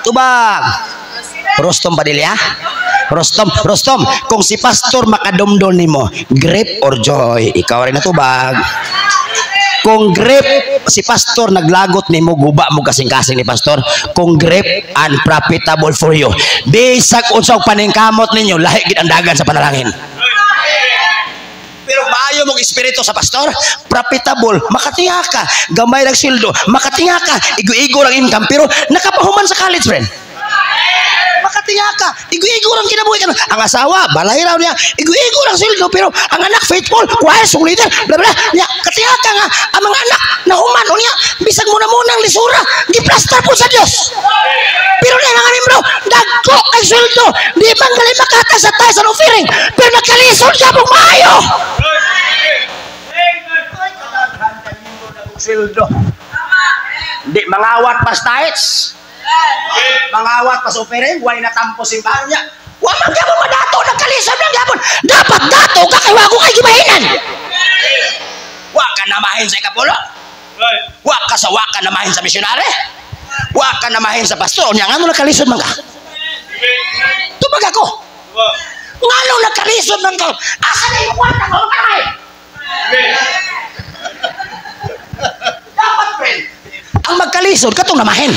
tubag. Rostom Padilla? Rostom, kung si pastor makadumdum nimo, grip or joy, ikaw ray natubag. Kung grip si pastor naglagot nimo, guba mo kasing-kasing ni pastor. Kung grip, unprofitable for you. Bisag unsang paningkamot ninyo, lahi gid ang dagan sa panalangin. Pero maayo mong espiritu sa pastor, profitable, makatinga ka, gamay ng sildo, makatinga ka, igo-igo lang income, pero nakapahuman sa college, friend. Makatinga ka, igo-igo lang kinabuhi ka. Ang asawa, balay raw niya, igo-igo lang sildo, pero ang anak faithful, quiet, sung leader, bla bla. Niya, katinga ka nga, ang mga anak na human, o niya, bisag mo na munang lisura, giplaster po sa Diyos. Pero na mga membro, dagko kay sildo, di man gali makata sa tayo sa offering, pero nagkalisod siya pong maayo. Sildo. Di mangawat pas tights. Mangawat pas offering, way natampo simbahan niya. Wa man gyapon madato nagkalisod lang gyapon. Dapat dato ka kay wa ko kay gibahinan. Wa ka namahin sa ikapulo. Wa ka namahin sa misyonary. Wa ka namahin sa pastor. Nya ngano nagkalisod man ka? Tubag ako. Ngano nagkalisod man ka? Asa ni kwarta ko kay? Dapat, friend, ang magkalisod katong namahin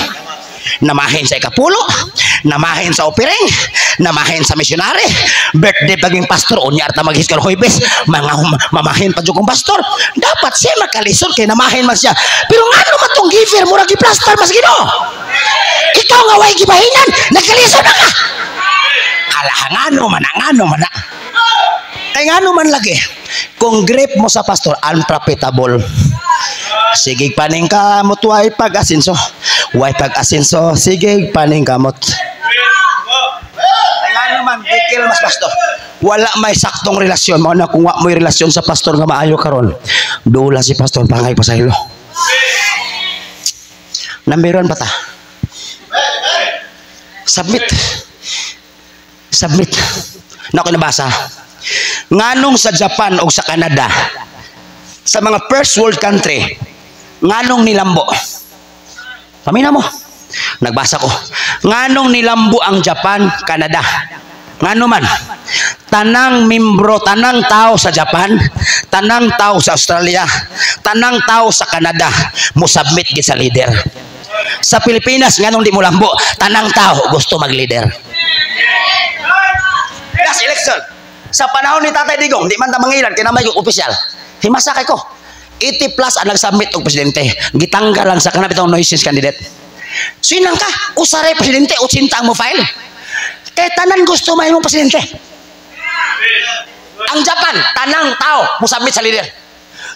sa ikapulo, namahin sa offering, namahin sa missionary, birthday paging pastor, unyar ta maghiskal Huwebes, mamahin pa jud kong pastor. Dapat siya makalisod kay namahin man siya. Pero ngano matong giver mura giplaster mas Ginoo? Ikaw nga way gibahinan, nagkalisod na ka. Ngano man na. Kay ngano man lagi. Kung grip mo sa pastor, unprofitable. Sige paningkamot, way pag-asinso. Way pag-asinso, sige paningkamot. Ay nga naman, dikil mas pastor. Wala may saktong relasyon. Mga na kung wala may relasyon sa pastor nga maayo karon, dula si pastor pangay pa sa ilo. Nambiron ba ta? Submit. Na ako nabasa. Nganong sa Japan o sa Canada, sa mga first world country, nganong nilambo? Pamina mo. Nagbasa ko. Nganong nilambo ang Japan, Canada? Ngano man? Tanang membro, tanang tao sa Japan, tanang tao sa Australia, tanang tao sa Canada, mo submit gid sa leader. Sa Pilipinas, nganong di mo lambo? Tanang tao gusto mag-leader. Last election. Sa panahon ni Tatay Digong, di man ta mangilan kay namay yung opisyal. Himasakay ko. 80 plus ang nag-submit og presidente. Gitanggal lang sa kanang bitong noises candidate. Sinang ka? Usaray presidente 80 ang mo file. Kay tanan gusto may mong presidente. Ang Japan, tanang tao mo submit sa leader.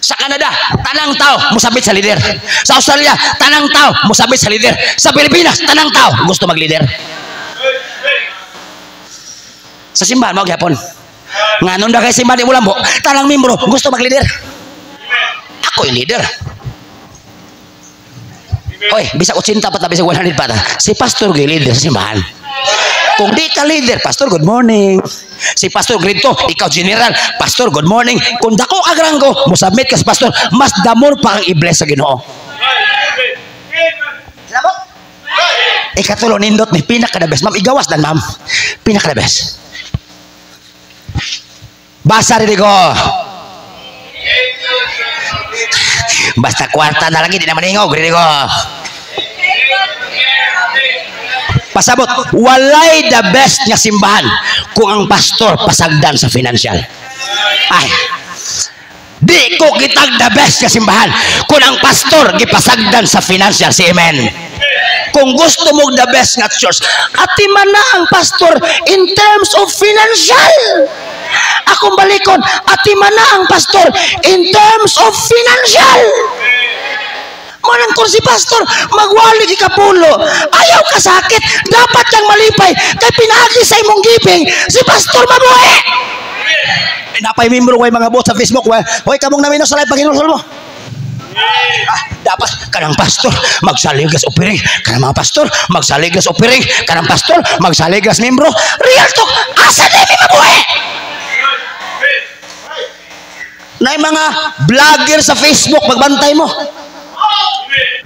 Sa Canada, tanang tao mo submit sa leader. Sa Australia, tanang tao mo submit sa leader. Sa Pilipinas, tanang tao gusto mag-leader. Sa simbahan mo gyapon. Nganon na kay simbahan di mo lambo, tanang membro gusto mag-leader. Ako yung leader. Oy, bisa 80 pa ta, bisa 100 pa ta. Si pastor gyud leader sa simbahan. Kung di ka leader, pastor, good morning. Si pastor grade 2, ikaw general, pastor, good morning. Kung dako ka granggo, mo submit ka sa pastor, mas damor pa ang i-bless sa Ginoo. Salamat. Ikatulo nindot ni pinaka the best. Ma'am, igawas dan ma'am. Pinaka the best. Basa rin ko. Basta kwarta na lagi, di naman ingog rin ko. Pasabot, walay the best nga simbahan kung ang pastor pasagdan sa financial. Ay, di ko kitag the best nga simbahan kung ang pastor gipasagdan sa financial. Si amen. Kung gusto mo the best nga church, atiman na ang pastor in terms of financial. Akong balikon, atiman na ang pastor in terms of financial. Manang kung si pastor magwali ikapulo, ayaw kasakit, dapat kang malipay kay pinagi sa imong giving si pastor mabuhi. Napay membro way mga bot sa Facebook, hoy kamong namino sa live Panginoon mo. Dapat kanang pastor magsaligas opiring, kanang mga pastor magsaligas opiring, kanang pastor magsaligas membro. Real talk, asa na may mabuhi? Na mga vlogger sa Facebook magbantay mo.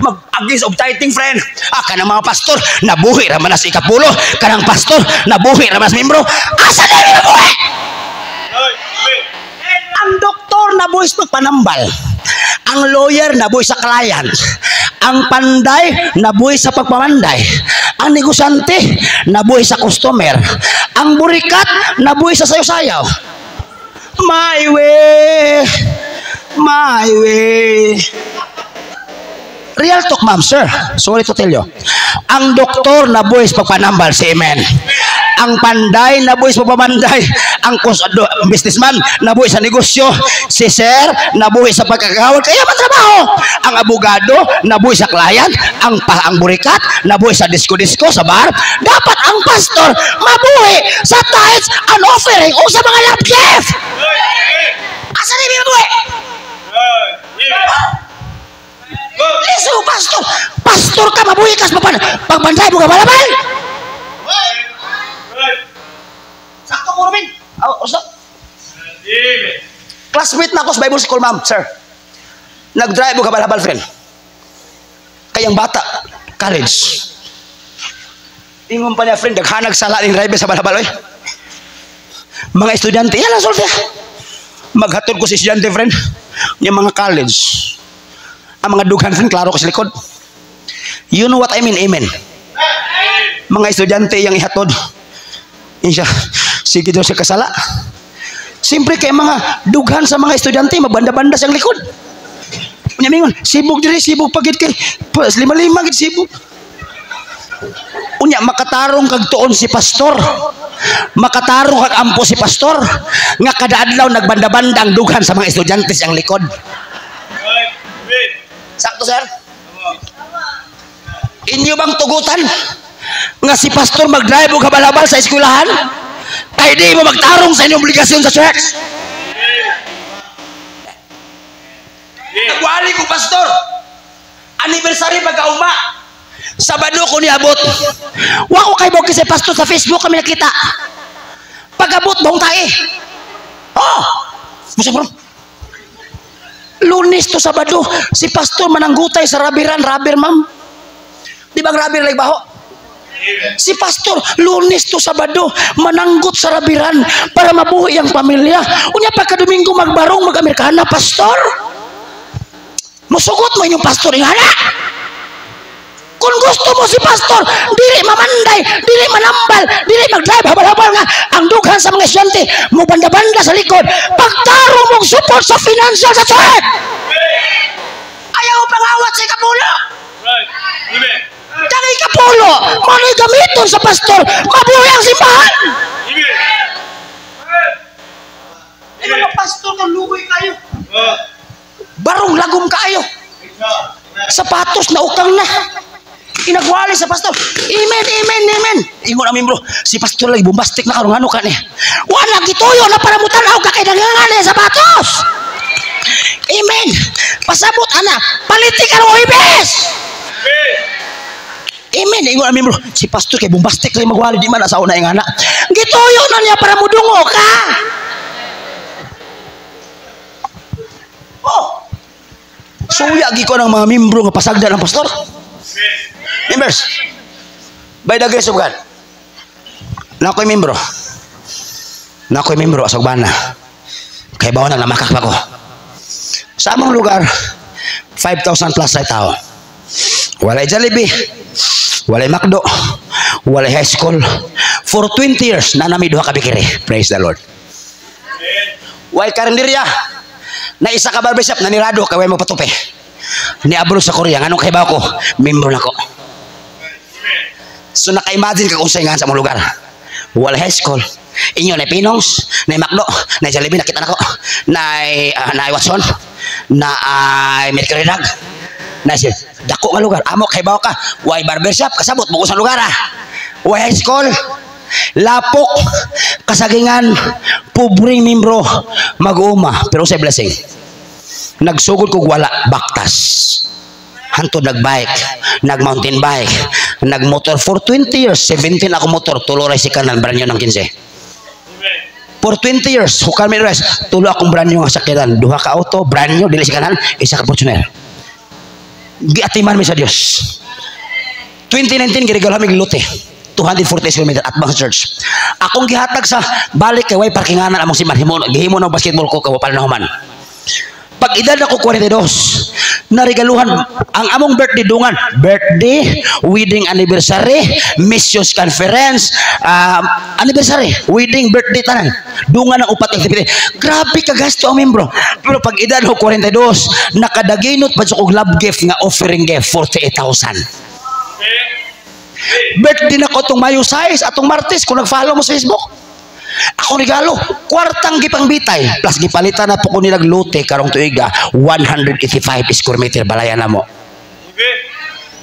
Mag-against of tithing, friend. Kanang mga pastor nabuhi ra man sa ikapulo, kanang pastor nabuhi ra man sa membro. Asa na may mabuhi? Ang doktor nabuhi sa pagpanambal. Ang lawyer nabuhi sa client. Ang panday nabuhi sa pagpamanday. Ang negosyante nabuhi sa customer. Ang burikat nabuhi sa sayaw-sayaw. My way, my way. Real talk, ma'am, sir. Sorry to tell you. Ang doktor nabuhi sa pagpanambal, si amen. Ang panday nabuhi sa pagpamanday. Ang businessman nabuhi sa negosyo. Si sir nabuhi sa pagkakawal kaya matrabaho. Ang abogado nabuhi sa client. Ang burikat nabuhi sa disco-disco sa bar. Dapat ang pastor mabuhi sa tithes and offering o sa mga love gift. Asa na yung mabuhi? Liso, pastor. Pastor ka mabuhi kas pagbanday mo ka balabal. Sakto ko rin. Usap. Classmate na ako sa Bible School, ma'am, sir. Nag-drive mo ka balabal, friend. Kayang bata, college. Ingon pa niya, friend, naghanag sala ng drive sa balabal, oy. Mga estudyante, yan ang solve. Maghatod ko si estudyante, friend. Yung mga college. Ang mga dughan, friend, klaro ko sa likod. You know what I mean, amen. Mga estudyante yung ihatod. Yan siya. Sige daw siya kasala. Siyempre kay mga dughan sa mga estudyante, magbanda-banda siyang likod. Unyamingon, sibog diri, sibog pagit kay lima-lima gid sibog. Unya makatarong kag tuon si pastor. Makatarong kag ampo si pastor. Nga kada adlaw nagbanda-banda ang dughan sa mga estudyante siyang likod. Sakto, sir? Inyo bang tugutan nga si pastor mag-drive o kabalabal sa eskwelahan? Kaya di mo magtarong sa inyong obligasyon sa church. Nagwali ko, pastor. Anniversary pagkauma. Sabado ko niabot. Wa ko kay bog kasi pastor sa Facebook kami nakita. Pag-abot bong tae. Oh! Musa bro. Lunes to Sabado, si pastor mananggutay sa rabiran, rabir, ma'am. Di ba rabir like baho? Si pastor Lunes to Sabado mananggut sa rabiran para mabuhi ang pamilya. Unya pagka Domingo magbarong mag-Amerikana, pastor. Musugot mo inyong pastor ingana. Kung gusto mo si pastor, dili mamanday, dili manambal, dili mag-drive habal-habal nga ang dughan sa mga estudyante mo banda-banda sa likod. Pagtarong mong support sa financial sa church. Ayaw pangawat sa ikapulo. Kang ikapulo, mano'y gamiton sa pastor, mabuhay ang simbahan. Mga pastor, kang lugoy kayo. Barong lagom kayo. Sapatos na ukang na. Inagwali sa pastor. Amen, amen, amen. Ingon amin bro, si pastor lagi bombastic na karong ano ka niya. Wala gituyo na para mutanaw ka kay dangangan niya sapatos. Amen. Pasabot ana, paliti ka ng oibes. Amen. Ingon amin bro, si pastor kay bombastic lagi magwali di man sa una yung anak. Gituyo na niya para mudungo ka. Oh. Suya gi ko ng mga membro nga pasagdan ng pastor. Members, by the grace of God, nako'y membro asog bana kay bawa na namakak pa ko sa among lugar. 5,000 plus ay tao, walay Jollibee, walay McDo, walay high school. For 20 years na nami duha ka bikiri. Praise the Lord. Walay karinderya na isa ka barbershop na nirado kay way magpatupi ni abroad sa Korea. Anong kay bawa ko? Membro na ko. So naka-imagine ka kung saan nga sa mga lugar. Wala high school. Inyo na Pinongs, na McDo, na Jollibee, nakita na ko. Na Watson, na Mercury Drug. Na dako nga lugar. Amo kay bawa ka. Way barbershop, kasabot mo ko sa lugar ah. Way high school. Lapok, kasagingan, pobreng membro, mag-uuma, pero sa blessing. Nagsugod ko wala baktas. Hanto nagbike, nag-mountain bike, nagmotor for 20 years. 17 ako motor, tulo ray si kanan, brand new ng 15. For 20 years, hukal mi res, tulo akong brand new nga sakyanan. Duha ka auto, brand new, dili si kanan, isa ka Fortuner. Giatiman mi sa Dios. 2019 giregalo mi lote. 240 km at Bang Church. Akong gihatag sa balik kay way parkinganan among siman gihimo ng basketball ko kawapal na human. Pag edad ako 42, narigaluhan ang among birthday dungan, birthday, wedding anniversary, missions conference, anniversary, wedding, birthday tanan. Dungan ang upat activity. Grabe ka gasto ang membro. Pero pag edad ko 42, nakadaginot pa sa kog love gift nga offering gift 48,000. Birthday na ko itong Mayo 6 atong Martes kung nag-follow mo sa Facebook. Ako regalo, kwartang gipang bitay plus gipalitan na po ko nilag lote karong tuiga 185 square meter balayan na mo.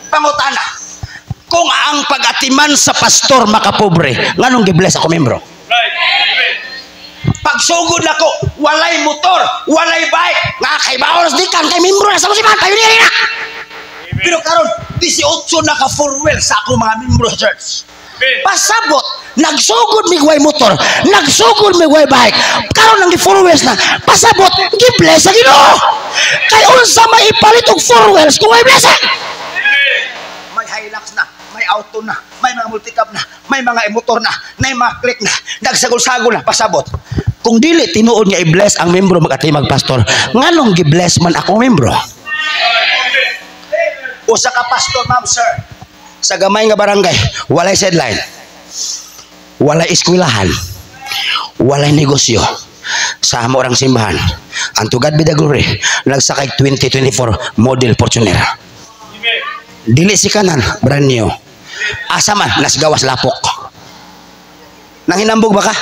Pangutana, kung ang pag-atiman sa pastor makapobre, nganong gibless ako membro? Pagsugod ako, walay motor, walay bike, nga kay baoras di kan kay membro na sa musiman, tayo niya na. Pero karon 18 naka 4 wheel sa ako mga membro sa church. Pasabot, nagsugod mi way motor, nagsugod mi way bike. Karon nang 4 wheels na, pasabot, gibless sa Ginoo. Kay unsa maipalit og 4 wheels kung way blessing? May Hilux na, may auto na, may mga multicab na, may mga motor na, may mga click na, nagsagol-sagol na, pasabot. Kung dili tinuod nga i-bless ang membro mag-atimag pastor, nganong gi-bless man akong membro? Usa ka pastor, ma'am, sir, sa gamay nga barangay, walay sideline, walay eskwelahan, walay negosyo, sa amo orang simbahan. And to God be the glory, nagsakay 2024 model Fortuner. Dili si kanan, brand new. Asa man, nasgawas lapok. Nang hinambog ba ka?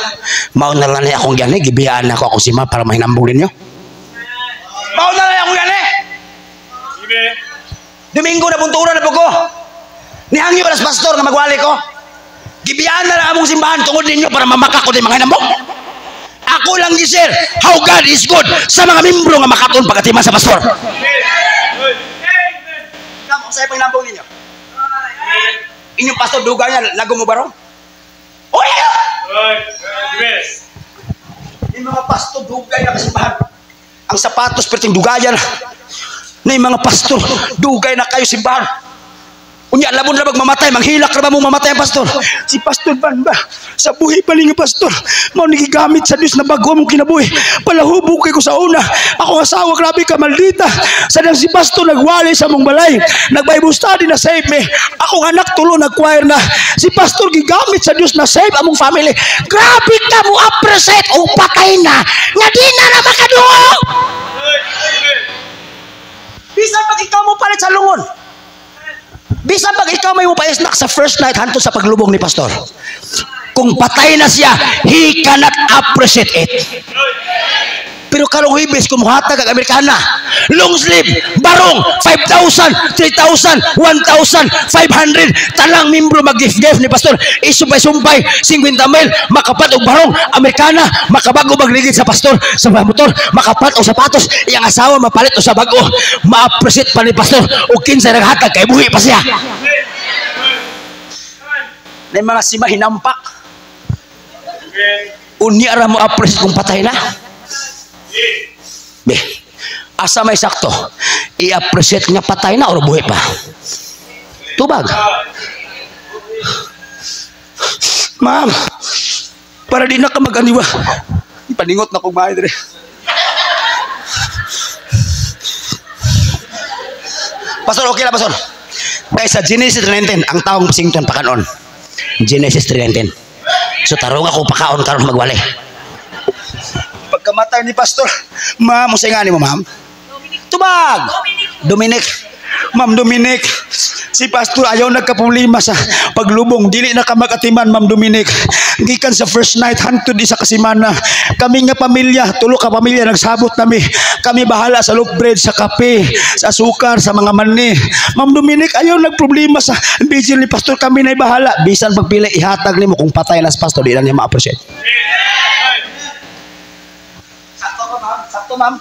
Mauna lang na akong gani, gibiyaan na ako sima para mahinambog ninyo. Mauna lang akong gani. Domingo na puntura na po ko. Nihangyo pa sa pastor nga magwali ko. Gibiyaan na lang among simbahan tungod ninyo para mamaka ko din mga hinambog. Ako lang gi-share how God is good sa mga membro nga makaton pagatiman sa pastor. Kamu sa ipang hinambog ninyo. Inyong pastor duga niya, lago mo barong? Oy! Yung mga pastor dugay na kasimbahan. Ang sapatos perting dugayan na yung mga pastor dugay na kayo simbahan. Unya labon na mamatay, manghilak na ba mong mamatay ang pastor? Si Pastor Van ba? Sa buhay pali nga pastor, mao nagigamit sa Dios na bago mong kinabuhi. Palahubog kay ko sa una. Ako asawa, grabe ka maldita. Sadang si pastor nagwali sa mong balay. Nag-Bible study na save me. Akong anak tulo nag-choir na. Si pastor gigamit sa Dios na save among family. Grabe ka mo appreciate o patay na. Nga di na na makaduo. Bisan pag ikaw mo palit sa lungon. Bisan pag ikaw may upayasnak sa first night hanto sa paglubong ni pastor. Kung patay na siya, he cannot appreciate it. Pero karong Huwebes, kung muhatag ang Amerikana, long sleeve, barong, 5,000, 3,000, 1,500, talang membro mag-gift-gift ni pastor, isumpay-sumpay, 50 mil, makapat og barong, Amerikana, makabago magligid sa pastor, sa motor, makapat og sapatos, iyang asawa mapalit o sa bago, ma-appreciate pa ni pastor, o kinsa naghatag, kay buhi pa siya. Na mga sima hinampak, unya ra mo appreciate kung patay na. Be, asa may sakto i-appreciate nga patay na o buhay pa. Tubag. Ma'am, para di na ka mag-aniwa. Ipaningot na kong bahay dire. Pastor, okay na pastor. Kaya sa Genesis 3:19 ang taong sington pakanon. Genesis 3:19. So tarong ako pakaon karon magwali. Pagkamatay ni pastor, ma'am, usay nga ni mo, ma'am? Tubag! Dominic. Ma'am Dominic, si pastor ayaw nagkaproblema sa paglubong. Dili na ka mag-atiman, ma'am Dominic. Gikan sa first night, hantod isa ka semana. Kami nga pamilya, tulo ka pamilya, nagsabot nami. Kami bahala sa loaf bread, sa kape, sa sukar, sa mga mani. Ma'am Dominic, ayaw nagproblema sa vigil ni pastor. Kami na'y bahala. Bisan pagpili, ihatag ni mo kung patay na sa pastor, di lang niya ma-appreciate. Sakto, ma'am.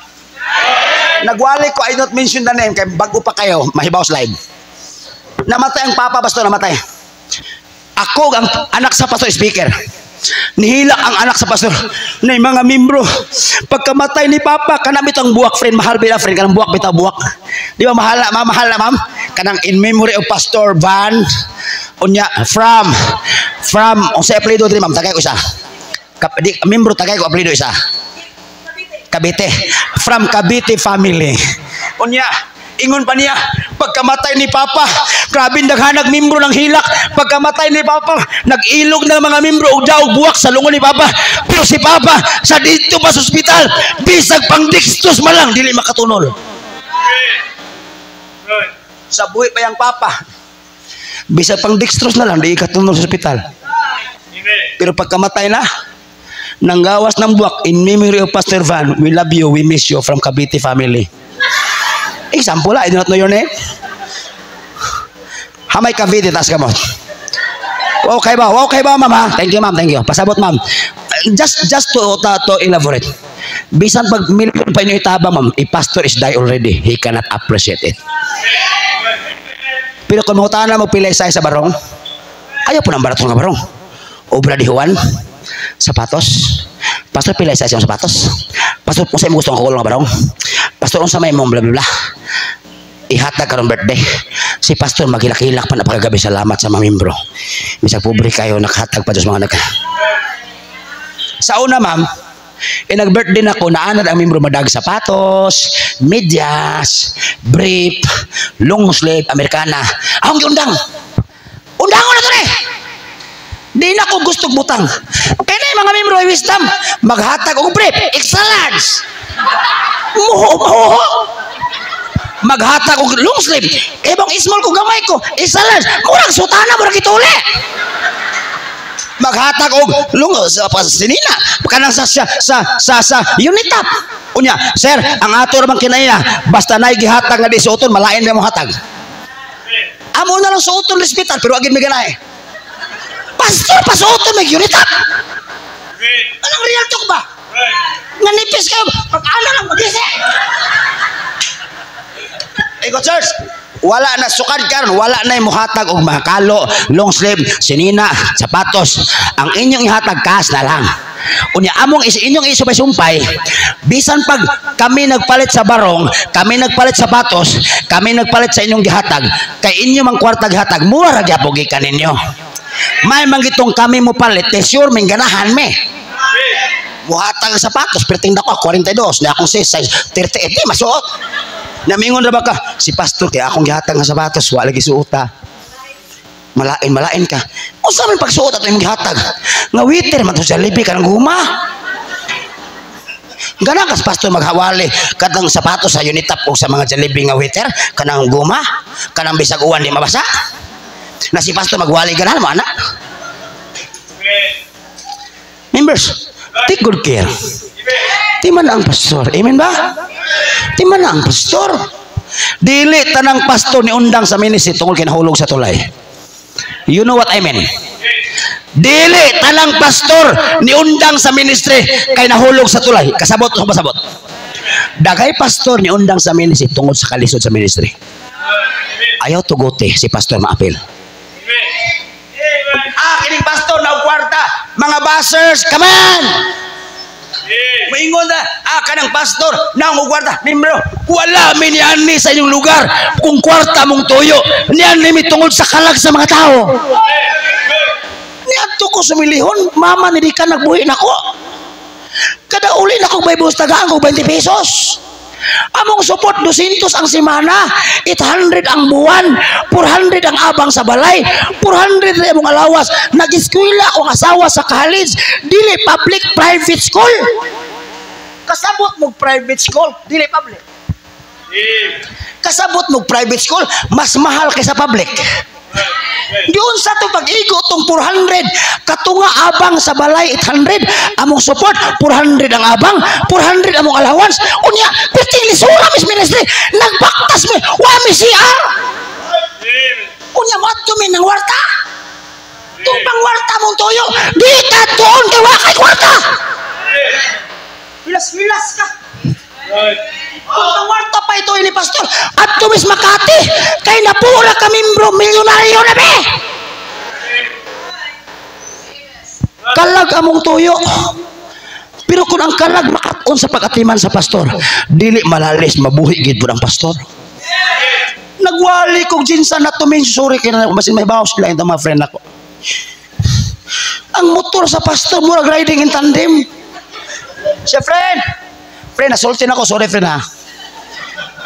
Nagwali ko, I don't mention the name, kay bago pa kayo, mahibaw slide. Namatay ang papa, pastor, namatay. Ako, ang anak sa pastor, speaker. Nihilak ang anak sa pastor na mga membro. Pagkamatay ni papa, kanang bitang buwak, friend, mahal bila, friend, kanang buwak, bitang buwak. Di ba mahal na, ma'am? Kanang in memory of Pastor Van, unya, from, ang sa apelido din, ma'am, tagay ko isa. Membro, tagay ko apelido isa. Cavite. From Cavite family. Unya, ingon pa niya, pagkamatay ni Papa, grabe daghanag membro ng hilak. Pagkamatay ni Papa, nag-ilog ng mga membro og daog buwak sa lungon ni Papa. Pero si Papa, sa dito pa sa ospital, bisag pang dextrose man lang, dili makatunol. Sa buhay pa yung Papa, bisag pang dextrose na lang, di katunol sa ospital. Pero pagkamatay na, nanggawas ng buwak, in memory of Pastor Van, we love you, we miss you, from Cavite family. Example, I do not know your name. Hamay Cavite, taas ka mo. Okay ba, ma'am, ha? Thank you, ma'am, thank you. Pasabot, ma'am. Just to elaborate. Bisan pag million pa inyo itabang, ma'am, a pastor is die already. He cannot appreciate it. Pero kung mahutahan na magpilay sa barong, ayaw po ng barat ng barong. Obra di Juan, sapatos. Pastor, pilay sa isang sapatos. Pastor, kung sa'yo mo gusto ang kakulong na barong. Pastor, kung sa may mong bla bla bla. Ihatag karong birthday. Si Pastor magilak-hilak pa na pagkagabi. Salamat sa mga membro. Bisag pobre kayo, nakahatag pa Diyos mga nagka. Sa una, ma'am, nag-birthday na ko, naanad ang membro madag sapatos, medyas, brief, long sleeve, Amerikana. Akong giundang. Undang ko na to eh. Di na ko gusto butang. Kaya na yung mga membro ay wisdom, maghatag og brief, extra large. Muho. Maghatag og long sleeve. Ibang small ko gamay ko, extra large. Murag sutana, murag ituli. Maghatag og long sa sinina. Kanang sa unit top. Unya, sir, ang ato ramang kinaya, basta nay gihatag nga di suoton, malain na mo hatag. Amo na lang suoton hospital, pero agin mi ganay. Pastor, pasuoton may unit up. Anong real talk ba? Nanipis kayo, pag-ana lang mag-isi. Ego church, wala na sukad karon, wala na yung muhatag og mahakalo, long sleeve, sinina, sapatos. Ang inyong ihatag kas na lang. Unya among inyong isumpay-sumpay, bisan pag kami nagpalit sa barong, kami nagpalit sa sapatos, kami nagpalit sa inyong gihatag, kay inyo mang kwarta gihatag, mura ra gyapon gikan ninyo. May manggitong kami mo palit, sure may ganahan me. Muhatag sa sapatos, perting dako 42, na akong size 38, di masuot. Namingon na ba ka? Si Pastor, kaya akong gihatag ng sapatos, wala lagi suota. Malain ka. O sa amin pagsuot ato yung gihatag? Nga waiter, man to sa libi ka ng guma. Ganang kas Pastor maghawali katang sapatos sa unitap o sa mga jalebi nga waiter, kanang guma, kanang bisag uwan di mabasa. Na si Pastor magwali ganan mo, anak. Members, take good care. Timan ang pastor. Amen ba? Timan ang pastor. Dili tanang pastor ni undang sa ministry tungkol kinahulog sa tulay. You know what I mean? Dili tanang pastor ni undang sa ministry kay nahulog sa tulay. Kasabot o pasabot? Dagay pastor ni undang sa ministry tungkol sa kalisod sa ministry. Ayaw tugote si pastor maapil. Kining pastor na kwarta, mga bashers, come on! Maingon na, kanang pastor na kwarta, membro, wala mi niani sa inyong lugar kung kwarta mong tuyo, niani mi tungod sa kalag sa mga tao. Niadto ko sumilihon, mama ni di ka nagbuhi nako. Kada uli na kong may buhos tagaan ko 20 pesos. Among support 200 ang simana, 800 ang buwan, 400 ang abang sa balay, 400 rin among alawas. Nag-eskwela akong asawa sa college, dili public private school. Kasabot mo private school, dili public. Kasabot mo private school, mas mahal kaysa public. Diyon sa to pag-igo tong 400 katunga abang sa balay 800 among support 400 ang abang 400 among allowance unya perting lisura mis ministry nagbaktas mi wa mi CR unya madto mi nang warta tung pangwarta mong toyo di ka tuon kay wa kay kwarta hilas ka Kung warta pa ito ini pastor at tumis Makati kay napura ka membro milyonaryo na be. Kalag among tuyo. Pero kung ang kalag makaton sa pagatiman sa pastor, dili malalis mabuhi gid pud ang pastor. Nagwali kog jinsan na tumin sorry kay na masin may bawas sila yung mga friend ako. Ang motor sa pastor murag riding in tandem. Siya friend, nasultin ako, sorry friend ha.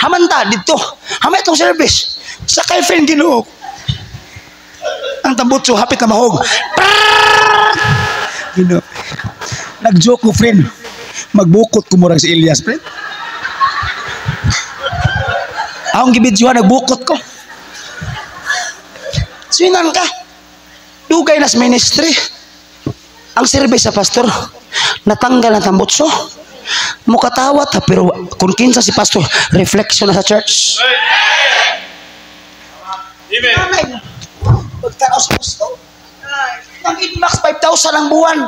Hamanta dito, hamay itong service. Sakay friend Ginoo. Ang tambutso hapit na mahog. Ginoo. Nag-joke ko friend. Magbukot ko murag si Elias friend. Akong gibidyohan, nagbukot ko. Sinan ka. Dugay nas ministry. Ang service sa pastor, natanggal ang tambutso. Mukatawat ha, pero kung kinsa si pastor, reflection na sa church. Amen. Pagtanaw sa pastor, ang inmax 5,000 ang buwan.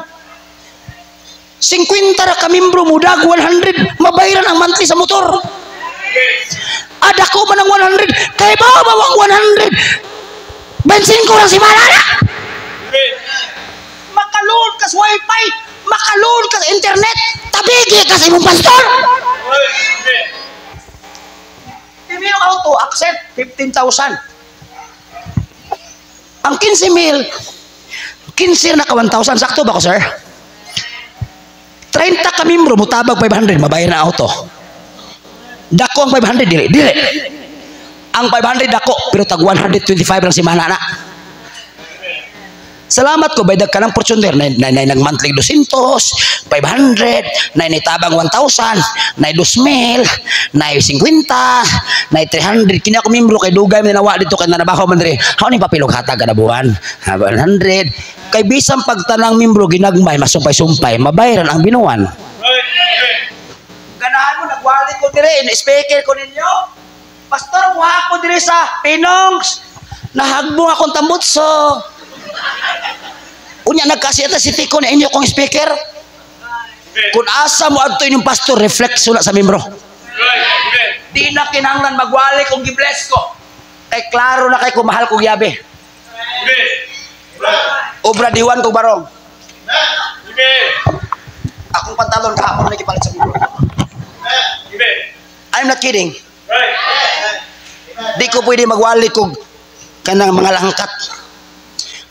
50 ra ka membro mo, dag 100, mabayaran ang monthly sa motor. Ada ko man ang 100, kay ba ang 100? Bensin ko lang si Malala. Makaload ka sa wifi, makaload ka sa internet, tabigi ka sa imong pastor. Hindi yung auto, accept 15,000. Ang 15,000, 15 na ka 1,000, sakto ba ko sir? 30 ka membro, mutabag 500, mabayar na auto. Dako ang 500, dili. Ang 500 dako, pero tag 125 lang si Manana. Salamat ko, baydag ka ng Fortuner, na nag-monthly 200, 500, na tabang 1,000, na 2,000, na 50, na 300. Kini ako membro kay dugay mo nawa dito kay nanabaho man diri. How ni papilog hatag kada buwan? 100. Kay bisang pagtanang membro ginagmay masumpay-sumpay, mabayaran ang binuwan. Ganahan mo nagwali ko dire, in-speaker ko ninyo. Pastor, wa ko dire sa Pinongs. Nahagbong akong tambutso. Unya nagkasiyata si Tiko na inyo kong speaker. Kung asa mo adto inyong pastor, reflect sula sa membro. Di na kinahanglan magwali kung gibless ko. Kay klaro na kay kung mahal kong yabe. Obra diwan kong barong. Akong pantalon kahapon na ikipalit sa membro. I'm not kidding. Di ko pwede magwali kung kanang mga langkat.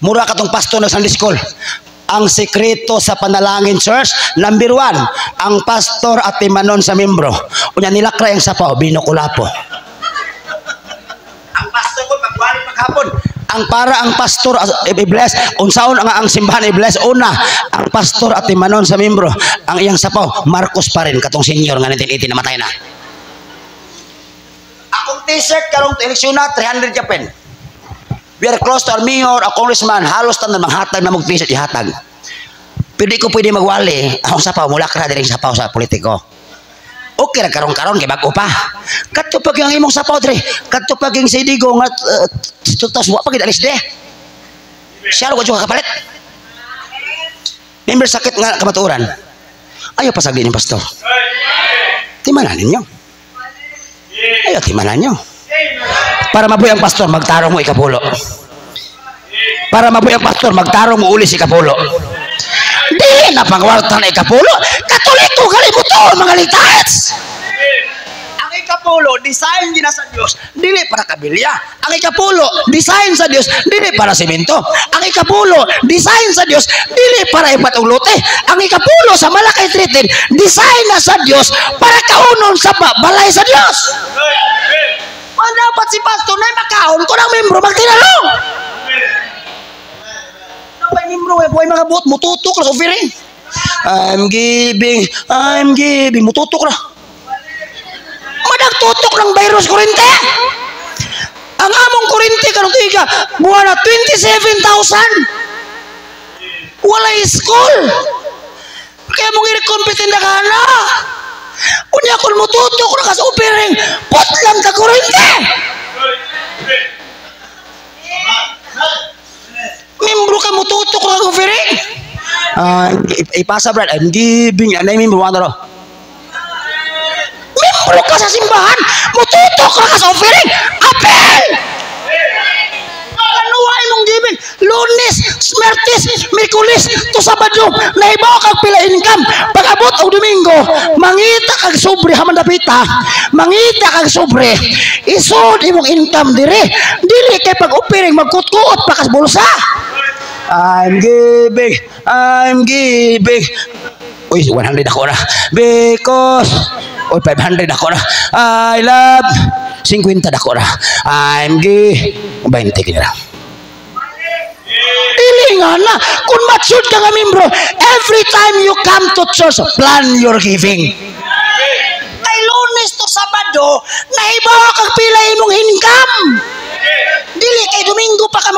Mura ka tong pastor ng Sunday School. Ang sekreto sa panalangin church, number 1, ang pastor at timanon sa membro. Unya nilakray ang sapaw, binukulapo. Ang pastor ko pagwali paghapon, ang para ang pastor i-bless, unsaon ang simbahan i-bless, una, ang pastor at timanon sa membro, ang iyang sapaw, Marcos pa rin, katong senior nga 1980 namatay na. Akong t-shirt karong eleksyon na 300 Japan. We are close to our mayor, a congressman, halos tanan manghatag na mag-t-shirt ihatag. Pero di ko pwede magwali, akong sapaw, mula ka na din sapaw sa politiko. Okay ra karon-karon kay bago pa. Kadto pag ang imong sapaw dre, kadto pag ang sidigo nga tutos wa pagid alis de. Siya ro ko kapalit. Member sakit nga kamatuoran. Ayo pasagdi ni pastor. Timanan ninyo. Ayo timanan nyo. Para mabuhi ang pastor, magtarong mo ikapulo. Para mabuhi ang pastor, magtarong mo uli si ikapulo. Di na pangwarta na ikapulo. Katoliko kalimuton mga litats. Ang ikapulo, design din sa Diyos, dili para kabilya. Ang ikapulo, design sa Diyos, dili para simento. Ang ikapulo, design sa Diyos, dili para ipatuglote. Ang ikapulo sa Malakay 3:10, design na sa Diyos para kaunon sa balay sa Diyos. Dapat si pastor na makaon ko ng membro magtinalong. Napay membro buhay mga buot mututok na offering. I'm giving mututok na. Madagtutok ng virus kurente. Ang among kurente kanong tuiga buwan na 27,000. Walay school. Kaya mong i-compete na ka na. Unya kung mututok na kas offering, potlam ka kurente. Membro ka mututok na offering. Ipasa brad, I'm giving. Ano yung membro? Ano ro? Membro Membro ka sa simbahan, mututok ka sa offering. Apel! Kanuhay mong gibig, Lunes, Martes, Miyerkules, to Sabado, nahibaw kag pila income. Pag-abot o Domingo, mangita kag sobre haman dapita, mangita kag sobre, isod imong income dire. Dili kay pag-offering magkutkuot pa kas bulsa. I'm giving. Uy, 100 ako na. Because, uy, 500 ako na. I love, 50 ako na. I'm giving, 20 kanya na. Dili nga na. Kung matured ka nga membro, every time you come to church, plan your giving. Kay Lunes to Sabado, nahibaw kag pila imong income. Dili kay Domingo pa ka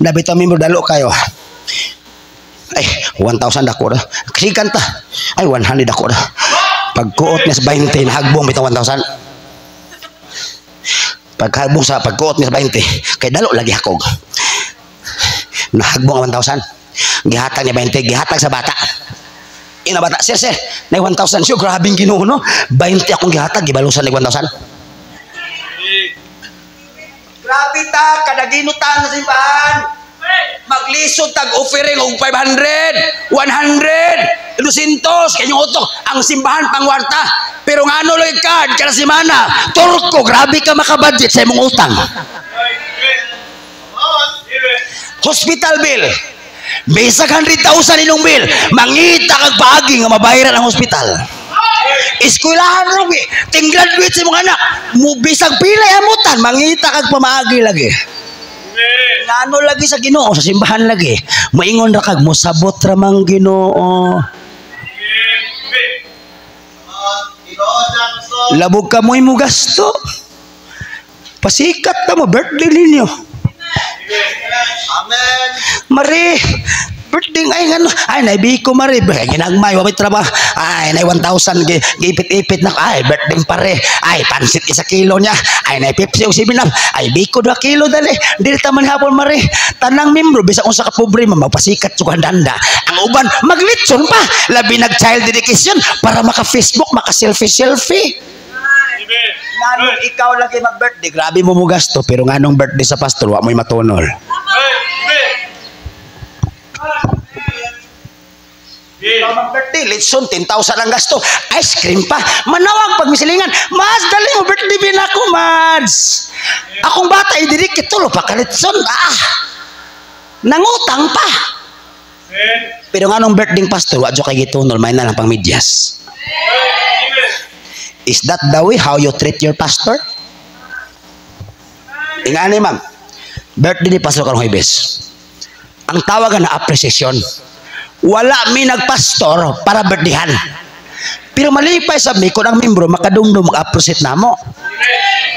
Nabitaw membro dalo kayo. Ay, 1,000 ako na. Kasi kanta. Ay, 100 ako na. Pagkuot niya sa 20, nahagbong bitaw 1,000. Paghagbong sa pagkuot niya sa 20, kay dalo lagi ako. Nahagbong 1,000. Gihatag niya 20, gihatag sa bata. Ina bata, sir, na 1,000. Siyo, grabing Ginoo, no? 20 akong gihatag, gibalusan ni 1,000. Grabe ta, kadaginutan sa simbahan. Maglisod tag offering og 500, 100, 200 kanyang utok ang simbahan pangwarta. Pero ngano loy card kada semana, turko grabe ka makabudget sa imong utang. Hospital bill. Bisag 100,000 inong bill, mangita kag paagi nga mabayaran ang hospital. Eskwelahan rugi, ting graduate sa imong anak, mo bisag pila amutan, mangita kag pamaagi lagi. Ngano lagi sa Ginoo sa simbahan lagi, moingon ra kag mosabot ra mang Ginoo. Labog ka mo imo gasto. Pasikat ta mo birthday ninyo. Amen. Mari, birthday ay ngano, ay naibiko Mari, ginagmay wabit trabaho. Ay nay 1,000 gipit-ipit na ay birthday pare. Ay pansit 1 kilo niya. Ay nay Pepsi og 7 up. Ay biko 2 kilo dali. Dili ta man hapon Mari. Tanang membro bisa unsa ka pobre magpasikat sugan danda. Ang uban maglitson pa. Labi nag child dedication para maka Facebook, maka selfie. Nganong ikaw lagi mag-birthday, grabe mo gasto, pero nganong birthday sa pastor, wa mo'y matunol. Ikaw mag-birthday, litson, 10,000 ang gasto, ice cream pa, manawag pag misilingan, Mads, dali mo birthday bin ako, Mads. Akong bata, idirik, itulo pa ka litson, nangutang pa. Pero nganong birthday pastor, wadyo kay gitunol, may na lang pang medyas. Is that the way how you treat your pastor? Ingani ma'am, birthday ni Pastor karong Huwebes. Ang tawagan na appreciation. Wala mi nagpastor para birthdayhan. Pero malipay sa mi kung ang membro makadungdong mag-appreciate namo.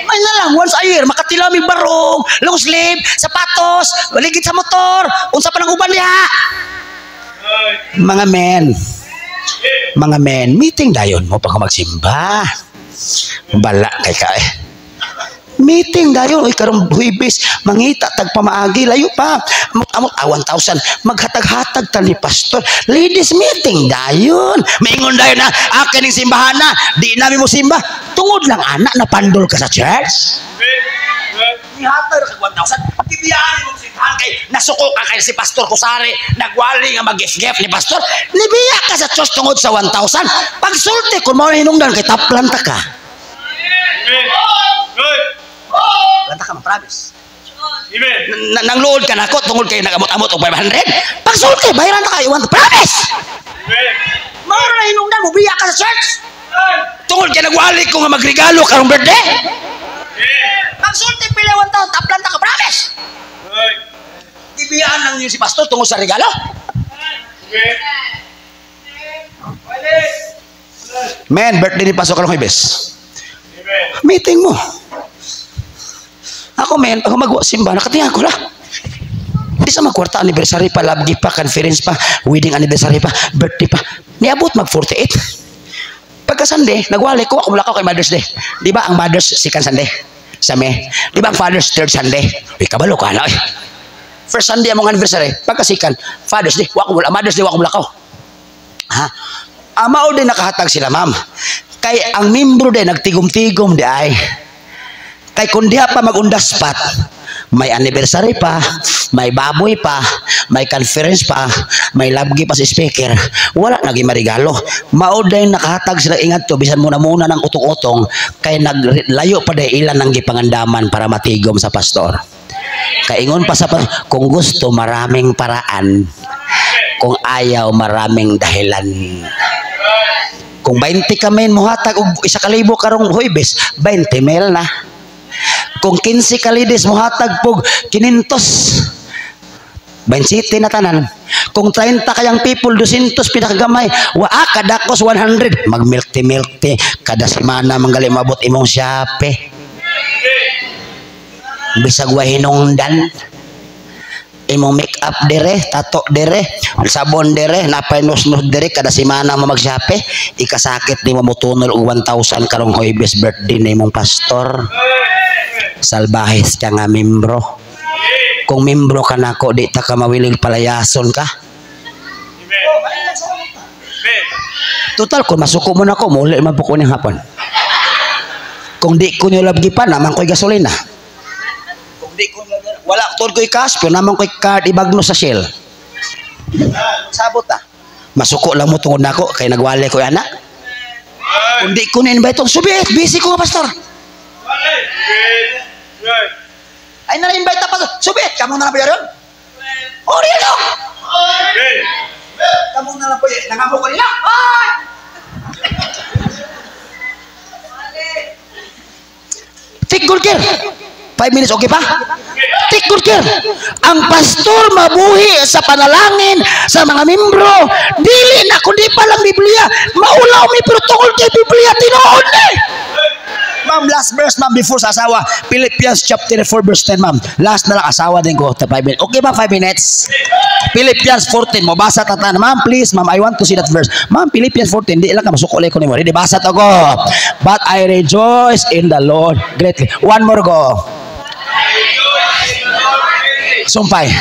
Ay na lang, once a year, makatila mi barong, long sleeve, sapatos, waligid sa motor, unsa pa nang uban niya. Mga men, meeting dayon mo pag magsimba. Bala kay ka eh. Meeting dayon, oy karong Huwebes, mangita tag pamaagi layo pa. Amot 1,000 maghatag-hatag ta ni pastor. Ladies meeting dayon. Maingon dayon na akin ning simbahan na, di namin mo simba. Tungod lang anak na pandol ka sa church. Ihatag kag 1,000. Tibiyaan mo simbahan kay nasuko ka kay si Pastor Kusari, nagwali nga mag-gift ni pastor. Nibiya ka sa church tungod sa 1,000. Pag sulti kun mao hinungdan kay taplan ta ka. Lanta ka ma-promise. Nang load ka na ako tungod kay nagamot-amot og 500. Pag sulti bayaran ta kay 1,000. Promise. Mao na hinungdan mo biya ka sa church. Tungod kay nagwali ko nga magregalo karong birthday. Pagsulti pila 1,000, taplan ta ka, promise. Ibiyaan lang yun si pastor tungkol sa regalo. Men, birthday ni Pastor karong Huwebes. Meeting mo. Ako men, pag mag-simba, nakatingin ko lang. Hindi sa magkwarta anniversary pa, love gift pa, conference pa, wedding anniversary pa, birthday pa. Niabot mag-48. Pagka Sunday, nagwali ko, ako mula ko kay Mother's Day. Di ba ang Mother's second Sunday? Sa May. Di ba ang Father's third Sunday? Uy, kabalo ka na. First Sunday among anniversary, pagka second, Father's Day, wako mula, Mother's Day, wako mula ko. Ha? Mao din nakahatag sila, ma'am. Kay ang membro din nagtigom-tigom di ay. Kay kung diha pa mag-undaspat, may anniversary pa, may baboy pa, may conference pa, may labgi pa si speaker, wala naging marigalo. Mauday nakahatag sila ingat to, bisan muna ng utong-utong, kay naglayo pa day ilan ng gipangandaman para matigom sa pastor. Kaingon pa sa kung gusto maraming paraan, kung ayaw maraming dahilan. Kung 20 kami muhatag og 1,000 karong Huwebes, 20 mil na. Kung 15 kalides muhatag pog 500, 27 na tanan. Kung 30 kayang people, 200 pinakagamay, kadakos 100, mag-milk-milk kada semana manggali mabot imong siyape. Bisag wa hinungdan, imong make up dire, tato dire, sabon dire, napay nus-nus dire, kada semana mo magsiyape, ikasakit ni mo mutunol og 1,000 karong Huwebes birthday ni imong pastor. Salbahis ka nga membro. Kung membro ka nako, di ta ka mawilig palayason ka. Total, kung masuko mo nako, muli man po ko ng hapon. Kung di ko nyo labgi pa, naman ko'y gasolina. Kung di ko wala tol ko'y cash, pero naman ko'y card ibagno sa Shell. Sabot ta. Masuko lang mo tungod nako, kay nagwali ko anak. Kung di ko na-invite, subit, busy ko nga pastor. Ay na-invite pa, subit, kamu na lang po yun? Oh, riyan o! Kamu na lang po yun, nangampo ko nila. Take good care. 5 minutes, okay pa? Take good care. Ang pastor mabuhi sa panalangin sa mga membro. Dili na, kundi pa lang Biblia. Maulaw may protocol kay Biblia, tinoon eh. Ma'am, last verse, ma'am, before sa asawa. Philippians chapter 4, verse 10, ma'am. Last na lang, asawa din ko. 5 minutes. Okay ba, 5 minutes? Philippians 14. Mabasa tatan. Ma'am, please, ma'am, I want to see that verse. Ma'am, Philippians 14. Di lang ka masukulay ko ni mo. Di basa to ko. But I rejoice in the Lord greatly. One more go. Sumpay.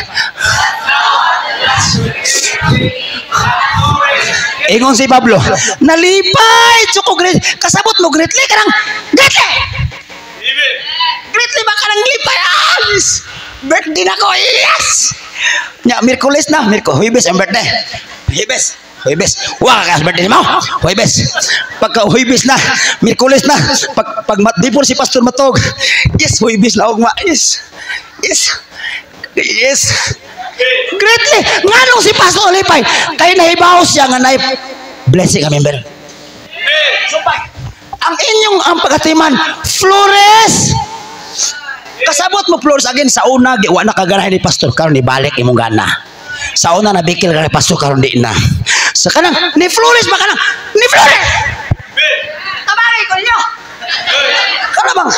Ingon si Pablo, nalipay, tsoko great. Kasabot mo, greatly ka nang, greatly! Greatly ba ka nang lipay? Yes! Birthday na ko, yes! Nya, Miyerkules na, Huwebes ang birthday. Huwebes. Wala ka sa birthday mo, Huwebes. Pagka Huwebes na, Miyerkules na, pag before si Pastor Matog, yes, Huwebes na ugma, yes. Greatly, nga nung si Pastor Lipay, kay nahibaw siya nga naib blessing ka member. Sumpay, ang inyong ang pagkatiman, Flores. Kasabot mo Flores again sa una, di na kaganahin ni Pastor, karon ibalik imong gana. Sa una nabikil ka ni Pastor, karon di na. Sa kanang, ni Flores ba kanang? Ni Flores! Tabaray ko ninyo! Karabang,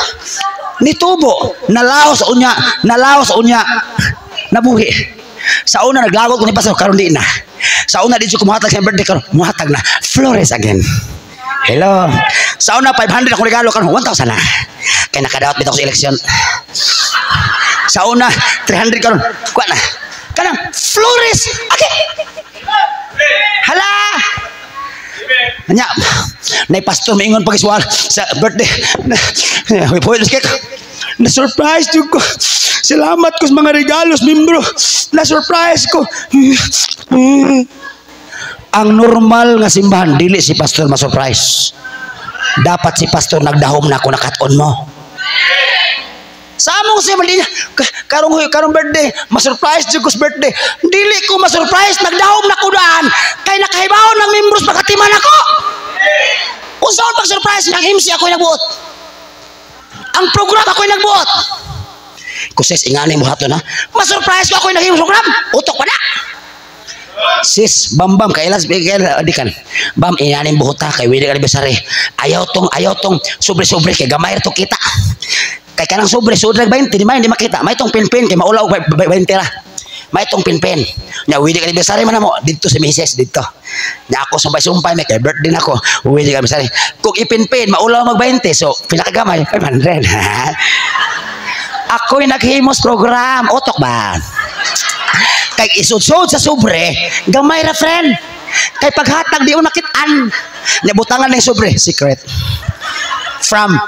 ni Tubo, nalaos unya, nabuhi. Sa una naglagot ko ni Pastor, karon di na. Sa una di ko muhatag sa birthday, karon muhatag na Flores again. Hello. Sa una 500 ako regalo, karon 1,000 na. Kaya nakadaot bitaw sa eleksyon. Sa una 300 karon, kuha na. Kanang Flores. Okay. Hala. Nya, nay Pastor maingon pagiswal sa birthday. Pwede kek. Na-surprise ko. Salamat ko sa mga regalos, membro. Na-surprise ko. Ang normal nga simbahan, dili si Pastor ma-surprise. Dapat si Pastor nagdahom na kung nakaton mo. Sa among siya, mali niya. Karong birthday, ma-surprise ko sa birthday. Dili ko ma-surprise, nagdahom na ko daan. Kaya nakahibaw ng membros pagkatiman ako. Kung saan pag-surprise, ng MC ako'y nagbuot. Ang program ako'y nagbuot. Kusis, ingani mo hato na. Ma-surprise ko ako'y naging program. Utok pa na. Sis, bam, kailan dikan. Bam, ingani buhot ha, kay Willie Alibesare. Ayaw tong, sobre-sobre, kay gamay to kita. Kay kanang sobre-sobre, 20, di makita. May tong pin-pin, kay maulaw, 20 ra. May tong pin-pin. Nya, Willie Alibesare man mo, dito si Mrs. dito. Nya ako sumpay-sumpay, may kay birthday na ko. Willie Alibesare. Kung ipin-pin, maulaw mag-20, so, pinakagamay, 500. Ako'y naghimos program. Otok ba? Kay isud-sud sa sobre, gamay ra friend. Kay paghatag di unakitan. Nabutangan ng sobre, secret. From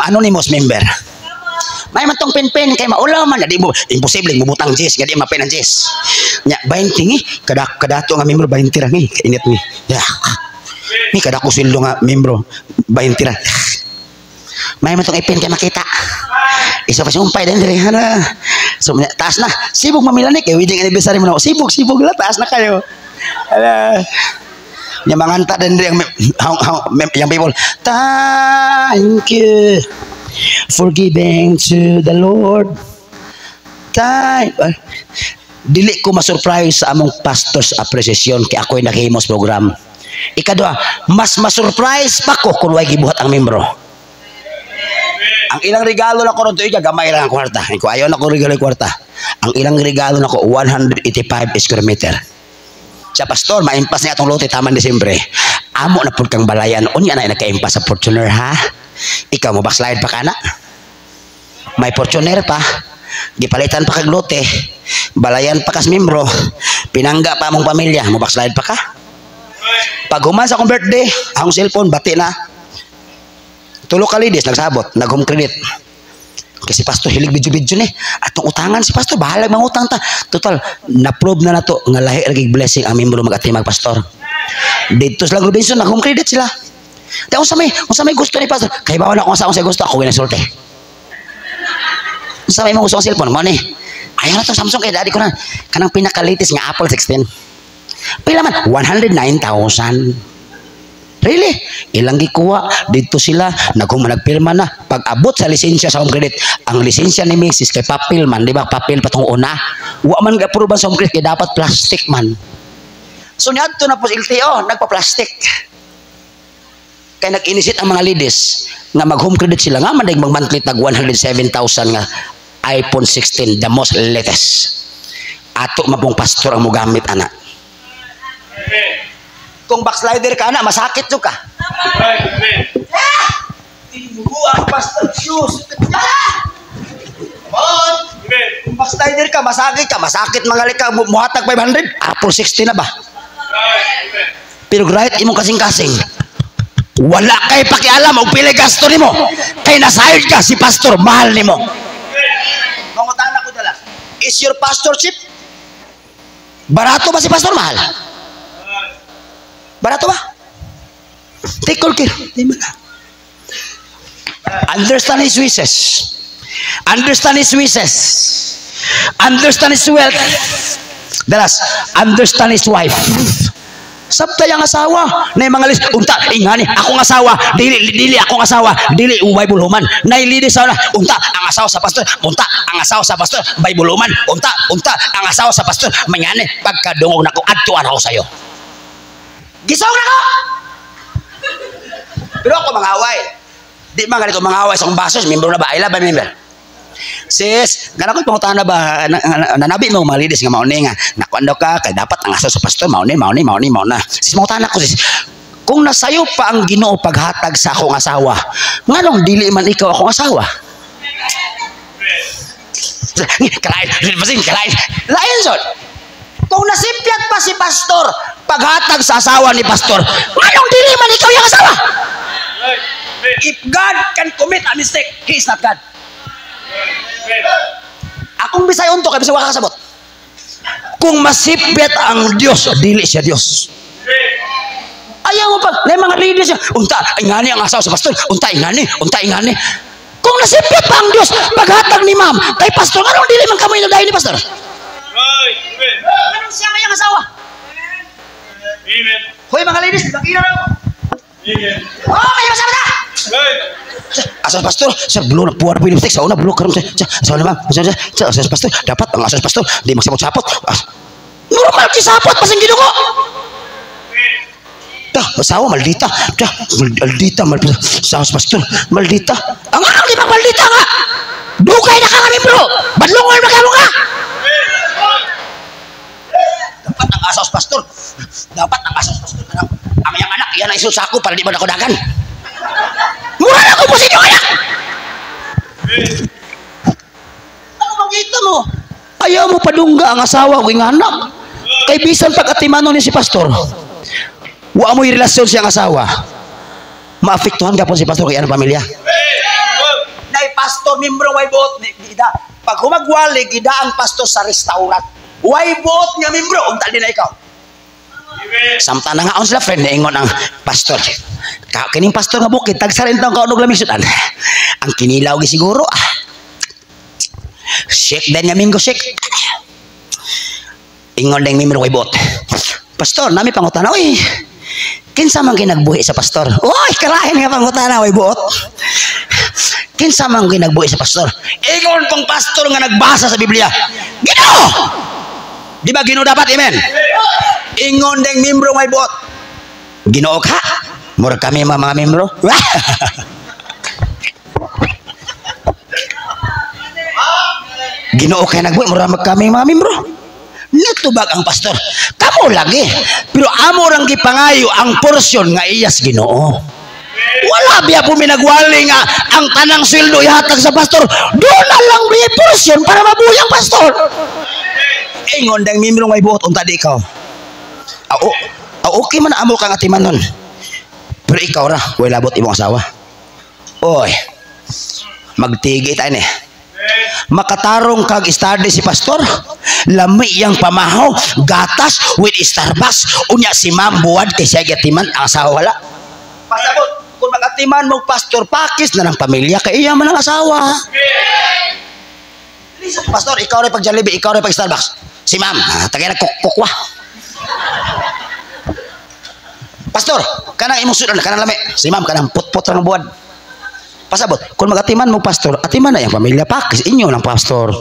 anonymous member. May man tong pen-pen kay maulaw man, di mo imposible mubutang Jess, gadi mapen ang Jess. Nya 20 ni kadato nga membro 20 ra ni, kainit ni. Ni kadako sildo nga membro 20 ra. May man tong pen kay makita. Isa pa sumpay din diri hana. So taas na. Sibog mamilani kay wedding anniversary mo na. Sibog la taas na kayo. Ala. Nya manganta din diri yang people. Thank you for giving to the Lord. Dili ko ma-surprise sa among pastors appreciation kay ako'y nakahimos program. Ikadua, mas ma-surprise pa ko kung way gibuhat ang membro. Ang ilang regalo na ko ron tuig gamay lang ang kwarta. Ko ayaw na ko regalo kwarta. Ang ilang regalo na ko 185 square meter. Sa pastor, maimpas niya atong lote taman Disyembre. Amo na pud kang balayan. Unya na nagkaimpas sa Fortuner ha. Ikaw mo backslide pa kana? May Fortuner pa. Gipalitan pa kag lote. Balayan pa kas membro. Pinangga pa among pamilya. Mo backslide pa ka? Pag human sa akong birthday, ang cellphone bati na. Tulo ka ladies nagsabot, nag-home credit. Kasi pastor hilig video-video ni. Atong utangan si pastor, bahala mangutang ta. Total, na-prove na nato nga lahi ra gig blessing ang membro mag-atimag pastor. Dito sa Robinson nag-home credit sila. Di unsa may gusto ni pastor. Kay bawal ako sa gusto ako ginasulti. Unsa may mo gusto ang cellphone mo ni? Ayaw na to Samsung kay daddy ko na. Kanang pinaka-latest nga Apple 16. Pila man 109,000. Really? Ilang gikuha dito sila nagpirma na pag abot sa lisensya sa home credit. Ang lisensya ni Mrs. kay papel man, di ba? Papel patong una. Wa man ga-approve sa home credit kay dapat plastic man. So niadto na po sa LTO, nagpa-plastic. Kay nag-inisit ang mga ladies nga mag-home credit sila nga man dag mag-monthly tag 107,000 nga iPhone 16, the most latest. Ato mapong pastor ang mugamit ana. Kung backslider ka na, masakit to ka. Ang pastor shoes. Kung backslider ka, masakit mga lika, muhatag 500, Apple 60 na ba? Pero great imong kasing-kasing. Wala kay pakialam og pila gasto nimo. Kay nasayod ka si pastor, mahal nimo. Mangutan ako dala. Is your pastorship barato ba si pastor, mahal? Barato ba? Take all care. Understand his wishes. Understand his wishes. Understand his wealth. Dalas, understand his wife. Sabtay ang asawa. Na mga list, unta, ingani, akong asawa, dili akong asawa, dili Bible human. Nailidi sa na, unta, ang asawa sa pastor, unta, ang asawa sa pastor, Bible human, unta, ang asawa sa pastor, mangani, pagkadungog na ko, adtuan ako sa'yo. Gisawag na ko! Pero ako mangaway. Di man ganito mangaway sa akong basos. Member na ba? I love my member. Sis, gana ko pangutangan na ba? Nanabi mo mga ladies nga mauni nga. Nakuan daw ka, kaya dapat ang asaw sa pastor. Mauni. Sis, pangutangan ako sis. Kung nasayo pa ang Ginoo paghatag sa akong asawa, nganong dili man ikaw akong asawa? Kalain. Lain son. Kung nasipyat pa si pastor paghatag sa asawa ni pastor, anong dili man ikaw yung asawa? If God can commit a mistake, He is not God. Akong Bisaya unto kay bisaya ka kasabot. Kung masipyat ang Dios, dili siya Dios. Ayaw mo pa, may mga ladies siya, unta, ingani ang asawa sa pastor, unta, ingani. Kung nasipyat pa ang Dios, paghatag ni ma'am, kay pastor, anong dili man kamo inadahin ni pastor? Anong siya may ang asawa? Amen. Hoy mga ladies, bakit na ako? Amen. Oh, kayo masama na! Asas pastor, sa blue na puwar po yung lipstick, sa una blue karon sa una asas pastor, dapat ang asas pastor, di magsapot-sapot. Normal kisapot, pasang ginuko! Asawa, maldita. Asas pastor, maldita. Ang anong di ba maldita nga? Dugay na ka nga, membro! Badlungon na ka mo ka! Dapat ang asaw pastor. Ang iyang anak, yan ang isul sa ako para di ba ako dagan. Mura na ko po sa inyo anak. Ano magkita mo? Ayaw mo padungga ang asawa ko yung anak. Kay bisan pag-atimano ni si pastor. Wa mo'y relasyon siyang asawa. Maapektuhan ka po si pastor kay anong pamilya. Nay pastor membro way buot gida. Pag humagwali gida ang pastor sa restaurant. Way buot nga membro unta din na ikaw. Samtang na nga on sila friend ingon ang pastor. Kining pastor nga bukid tagsa rin taong kaunog lamisutan. Ang kinilaw gi siguro. Shake din nga minggo shake. Ingon ding membro way buot. Pastor nami pangutana oy. Kinsa man ginagbuhi sa pastor? Oy, kalahin nga pangutana way buot. Kinsa man ginagbuhi sa pastor? Ingon pang pastor nga nagbasa sa Biblia. Ginoo! Di ba Ginoo dapat? Amen. Ingon ding membro way buot. Ginoo ka? Murag kami mga membro. Ginoo kay nagbuhi murag kami mga membro. Natubag ang pastor. Kamo lagi. Pero amo rang gipangayo ang porsyon nga iyas Ginoo. Wala biya po minagwali nga ang tanang sweldo ihatag sa pastor. Doon na lang biya porsyon para mabuhay ang pastor. Ingon dang mimrong may buot unta di ikaw. Okay man amo kang atiman nun. Pero ikaw ra, way labot imong asawa. Oy. Magtigi tayo ni. Makatarong kag study si pastor lami yang pamahaw gatas with Starbucks unya si ma'am buwad kay siya gatiman ang asawa wala pasabot kung magatiman mo pastor pakis na ng pamilya kay iya man ang asawa. Pastor ikaw rin pag Jollibee ikaw rin pag Starbucks si ma'am tagay nagkukukwa pastor kanang imong sudan kanang lami si ma'am kanang putput ng buwad. Pasabot, kung magatiman mo pastor, atiman na yung pamilya pakis, inyo ng pastor.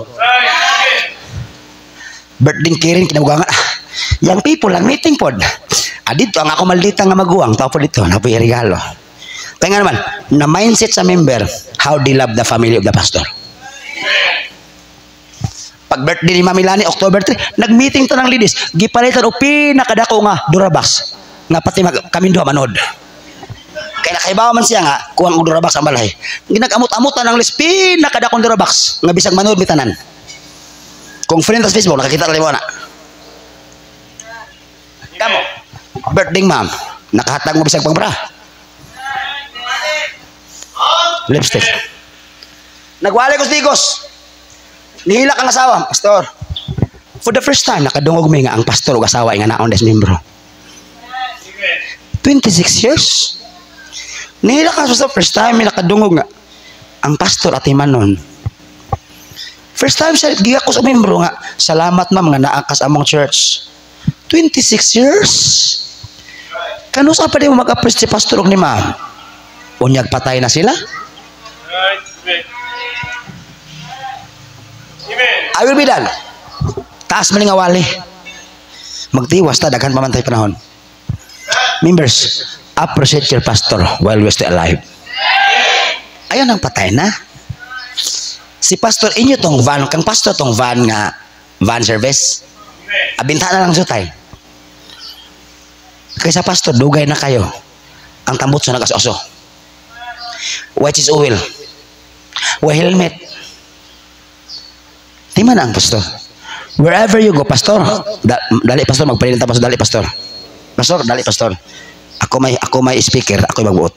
Birthday kirin, kinabugangan. Young people, ang meeting pod. Dito, ang ako maldita nga maguwang, tao po dito, napoy regalo. Kaya nga naman, na mindset sa member, how they love the family of the pastor. Pag birthday ni Mami Lani, October 3, nag-meeting to ng ladies, gipalitan o pinakadako nga, Durabas. Nga pati kami doon manood. Kaya nakaibawa man siya nga, kuwang ang Durabas ang balay. Ginag-amot-amutan ng lispin, nakadakong Durabas, nga bisag manood bitanan. Kung friend sa Facebook, nakakita tayo mo na. Kamo, birthday ma'am, nakahatag mo bisag pang bra. Lipstick. Nagwali ko stigos. Nihila kang asawa, pastor. For the first time, nakadungog may nga ang pastor o asawa nga naon des membro. 26 years. Nihila ka sa first time, may nakadungog nga. Ang pastor at imanon. First time siya, giga ko sa membro nga, salamat ma'am nga naakas among church. 26 years. Kano sa pa di mo mag-appreciate si pastor ni ma'am? Unyag patay na sila? I will be done. Taas man nga wali. Magtiwas ta, daghan pamantay panahon. Members, appreciate your pastor while we're still alive. Ayun ang patay na. Si pastor inyo tong van, kang pastor tong van nga van service. Abinta na lang sutay. Kaysa pastor dugay na kayo. Ang tambot sa nagasoso. Which is oil. Wa helmet. Di man ang pastor. Wherever you go, pastor. Dali pastor magpalinta pastor, dali pastor. Pastor, dali pastor. Ako may speaker, ako magbuot.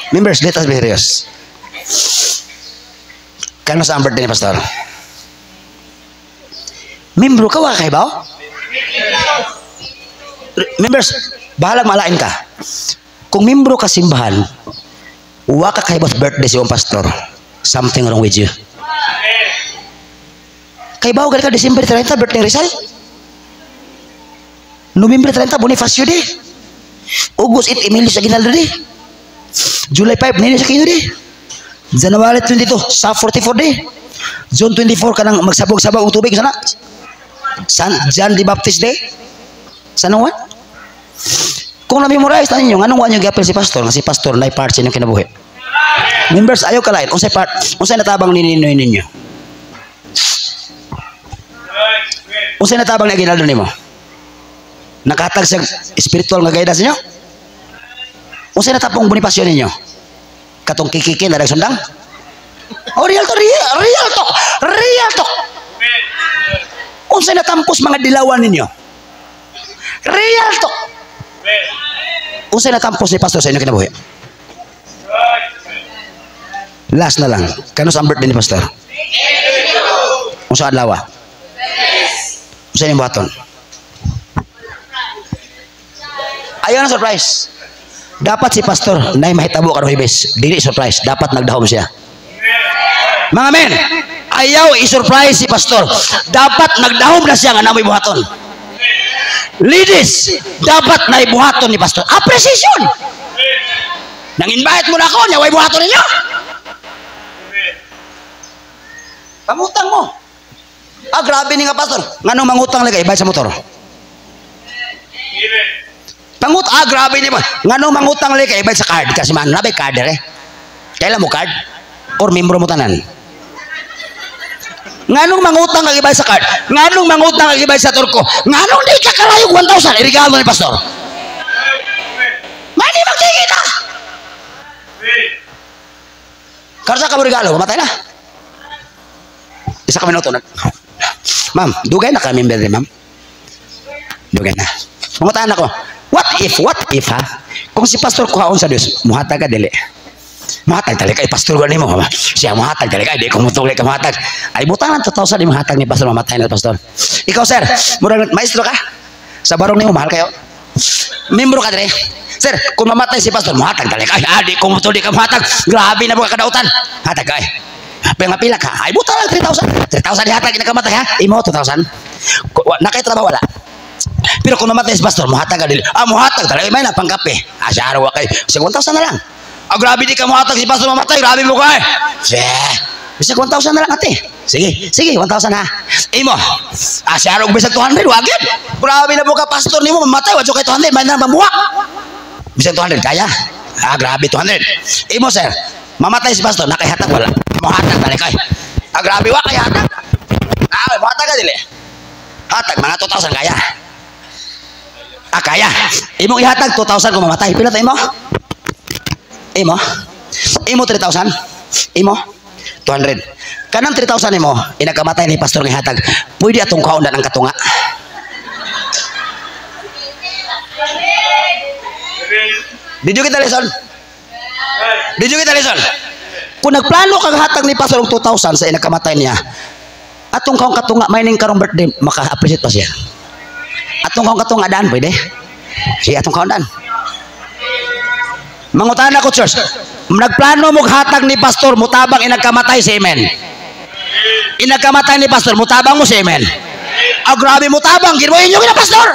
Members, let us be serious. Kano sa birthday ni pastor? Membro ka wa kay ba? Members, bahalang malain ka. Kung membro ka simbahan, wa ka kay birthday si yung pastor, something wrong with you. Kay ba ka December 30 birthday Rizal? November 30 Bonifacio Day. August 8 Emilio sa Ginaldo Day. July 5 Nino sa Kino Day. January 22 sa 44 Day. June 24 ka nang magsabog-sabog ang tubig sana. John the Baptist Day. Sa nawan? Kung na-memorize na ninyo, anong wanyo gapil si pastor? Nga si pastor na part sa inyong kinabuhi. Members, ayaw ka lain. Unsay part, unsay natabang nininoy ninyo? Unsay natabang na Ginaldo nimo? Nakatag sa spiritual nga guidance ninyo? Unsay natapong Bonifacio ninyo? Katong kikikin na nagsundang? Oh, real talk. Real talk. Unsay natampos mga dilawan ninyo? Real talk. Unsay natampos ni pastor sa inyo kinabuhi? Last na lang. Kano sa birthday ni pastor? Unsa adlaw? Unsay imong buhaton? Ayaw na surprise. Dapat si pastor na mahitabo karong Huwebes. Dili surprise. Dapat nagdahom siya. Mga men, ayaw i-surprise si pastor. Dapat nagdahom na siya nga namoy buhaton. Ladies, dapat na ibuhaton ni pastor. Appreciation. Nang-invite mo na ako, niya way buhaton ninyo. Pangutang mo. Grabe ni nga pastor. Nganong mangutang lagi bayad sa motor? Grabe ni mo. Nganong mangutang lagi kay bayad sa card kasi man nabay card eh. Kailan mo card? Or membro mo tanan? Nganong mangutang kag ibay sa card? Nganong mangutang kag ibay sa turko? Nganong di ka kalayog 1,000 irigalo ni pastor? Mani magkikita. Karsa ka mo regalo, matay na. Isa ka minuto na. Ma'am, dugay na kami member ni ma'am. Dugay na. Mangutaan ako. What if ha? Kung si pastor kuhaon sa Dios, muhatag ka dili. Muhatag dali kay pastor gani mo. Siya muhatag dali kay di ko mutuli ka muhatag. Ay butangan 2,000 di muhatag ni pastor mamatay na pastor. Ikaw sir, murag maestro ka? Sa barong nimo mahal kayo. Membro ka dire. Sir, kung mamatay si pastor, muhatag dali kay. Di ko mutuli ka muhatag. Grabe na mga kadautan. Hatag kay. Pila ka? Ay buta lang 3,000. 3,000 dihatag nakamatay ha. Imo 2,000. Nakay trabaho wala. Pero kung namatay si pastor, muhatag ka dili. Muhatag dali may na pangkape. Sa araw kay 1,000 na lang. Grabe di ka muhatag si pastor mamatay. Grabe mo kay. Bisa 1,000 na lang ate. Sige 1,000 ha. Imo. Sa araw bisag 200 wagid. Grabe na mo ka pastor nimo mamatay wa kay 200 may na mamuha. Bisag 200 kaya. Grabe 200. Imo sir, mamatay si pastor nakahatag wala. Muhatag dali kay. Grabe wa kay hatag. Muhatag ka dili. Hatag mga 2,000 kaya. Kaya. Imong ihatag 2,000 kung mamatay. Pila ta imo? Imo 3,000. Imo 200. Kanang 3,000 imo inagamatay ni pastor nga hatag. Pwede atong kaundan ang katunga. Did you get the lesson? Kung nagplano kang hatag ni pastor og 2,000 sa inagamatay niya, atong kaong katunga may ning karong birthday maka-appreciate pa siya. Atong kaong katunga daan pwede. Si atong kaong daan. Mangutan ako church. Nagplano mo hatag ni pastor mutabang inagkamatay si amen. Inagkamatay ni pastor mutabang mo si amen. Grabe mutabang gid mo inyo kina pastor.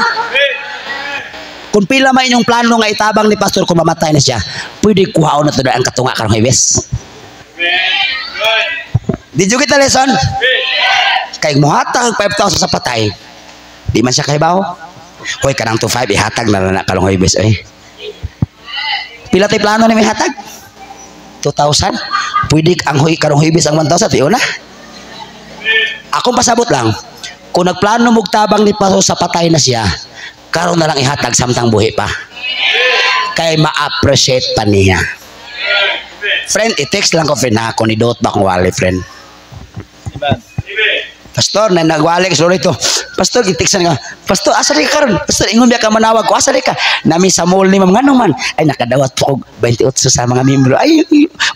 Kung pila may inyong plano nga itabang ni pastor kung mamatay na siya, pwede kuhaon na to ang katunga karong Huwebes. Did you get the lesson? Kay muhatag 5,000 sa patay. Di man siya kahibaw. Hoy kanang 2,500 ihatag na karong Huwebes eh. Pila tay plano ni may hatag? 2,000. Pwede ang karong Huwebes ang 1,000 tiyo na. Akong pasabot lang. Kung nagplano mugtabang ni pastor sa patay na siya, karon na lang ihatag samtang buhi pa. Kay ma-appreciate pa niya. Friend, i-text lang ko friend ha kung idot ba kung wali friend. Pastor, na nagwalik sorry to. Pastor, gitiksan nga. Pastor, asa rin ka karon? Pastor, ingon biya ka manawag ko. Asa rin ka? Nami sa mall ni ma'am. Ngano man? Ay, nakadawat po 28 sa mga membro. Ay,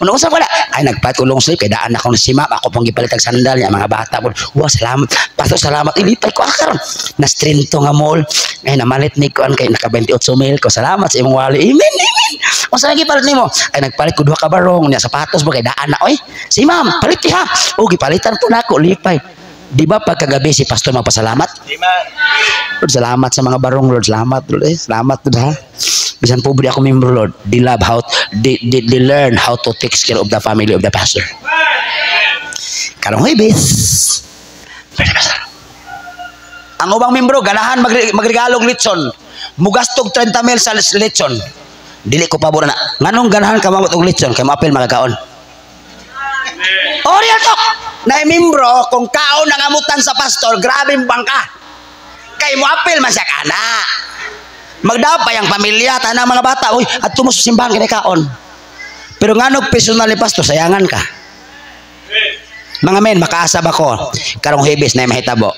unang-usap wala. Ay, nagpatulong slip. Kaya daan ako na si ma'am. Ako pang gipalitag sandal niya. Mga bata po. Wow, salamat. Pastor, salamat. Ilipay ko karon. Nastrinto nga mall. Ay, namalit ni ko. Kaya naka 28 mail ko. Salamat sa imong wali. Amen, amen. O saan gipalit ni mo? Ay, nagpalit ko 2 kabarong. Niya sapatos mo. Kaya daan na. Oy, si ma'am, palit ha. O, gipalitan po na ako. Lipay. Di ba pagkagabi si pastor magpasalamat? Lord, salamat sa mga barong Lord. Salamat Lord. Salamat Lord ha. Bisan po ako member Lord. They love how they learn how to take care of the family of the pastor. Karong Huwebes. Ang ubang membro ganahan magregalog litson. Mugastog 30 mil sa litson. Dili ko pabor na. Nganong ganahan ka mamot og litson kay maapil magakaon. Real talk. Na membro kung kaon nang amutan sa pastor, grabe bangka. Kay mo apil man siya kana. Magdapay ang pamilya tanang mga bata, uy, adto mo sa simbahan kini kaon. Pero ngano personal ni pastor sayangan ka. Mga men, makaasa ba ko karong Huwebes na mahitabo.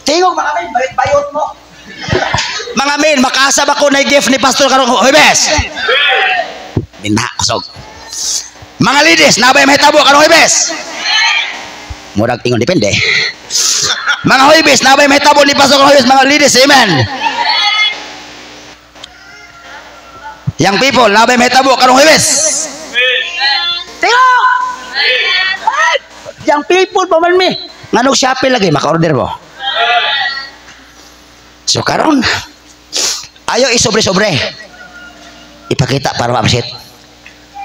Tingog mga men, bayot mo. Mga men, makaasab ako na gift ni Pastor karong Huwebes. Dinha kusog. Mga ladies, nabay mahitabo karong Huwebes. Murag ingon depende. Mga Huwebes, nabay mahitabo ni Pastor karong Huwebes, mga ladies, amen. Young people, nabay mahitabo karong Huwebes. Tiyo! Young people pa man mi. Nganong Shopee lagi maka-order mo. So karon ayo isobre-sobre. Ipakita para ma-appreciate.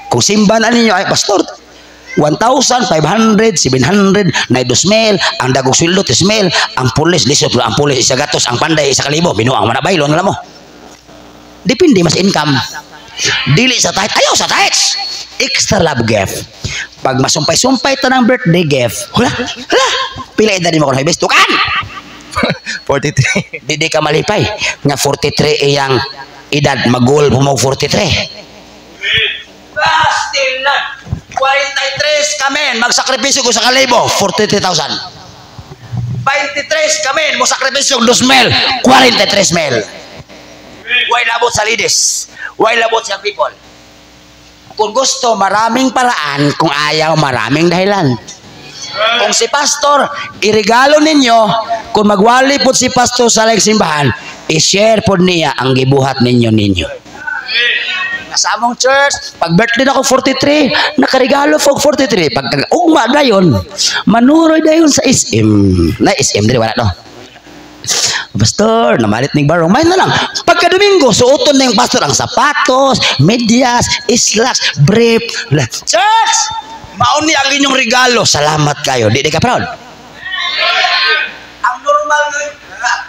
Kung simbahan ninyo ay pastor 1,500, 700, na 2,000, ang dagog sweldo 3,000, ang pulis lisod, ang pulis isa gatos, ang panday isa kalibo, binuang manabaylo na mo. Depende mas income. Dili sa tithe, ayaw sa tithes. Extra love gift. Pag masumpay-sumpay ta ng birthday gift, hala, pila edad mo karong Huwebes? Tukan! 43. Di ka malipay. Nga 43 iyang edad, mag-goal mo 43. Still not. 43 kamen, magsakripisyo ko sa kalibo, 43,000. 23 kamen, mo sakripisyo 2,000, 43,000. Why labot sa ladies? Why labot sa people? Kung gusto, maraming paraan. Kung ayaw, maraming dahilan. Kung si pastor, iregalo ninyo. Kung magwali po si pastor sa simbahan, i-share po niya ang gibuhat ninyo. Nasa among church, pag birthday na ko 43, nakaregalo po 43. Pag ugma dayon, manuroy dayon sa SM. Na SM, dili wala no. Pastor, namalit ning barong. May na lang. Pagka Domingo, suoton na yung pastor ang sapatos, medyas, slacks, brief. Church! Mauni ang inyong regalo. Salamat kayo. Di ka proud? Ang normal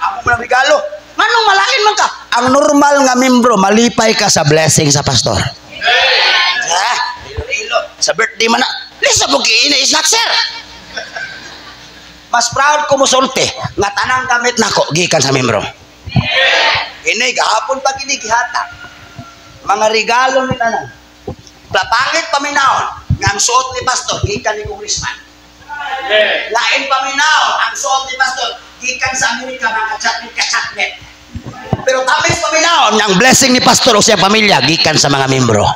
ang mga regalo. Nganong malain man ka? Ang normal nga membro, malipay ka sa blessing sa pastor. Sa birthday man na. Lisa po kiina is not sir. Mas proud ko musulti nga tanang gamit nako gikan sa membro. Ini gahapon pa kini gihata. Mga regalo ni tanan. Pangit paminaon nga ang suot ni pastor gikan ni congressman. Lain paminaon ang suot ni pastor gikan sa Amerika mga kachatnet. Pero tamis paminaon nga ang blessing ni pastor o sa pamilya gikan sa mga membro.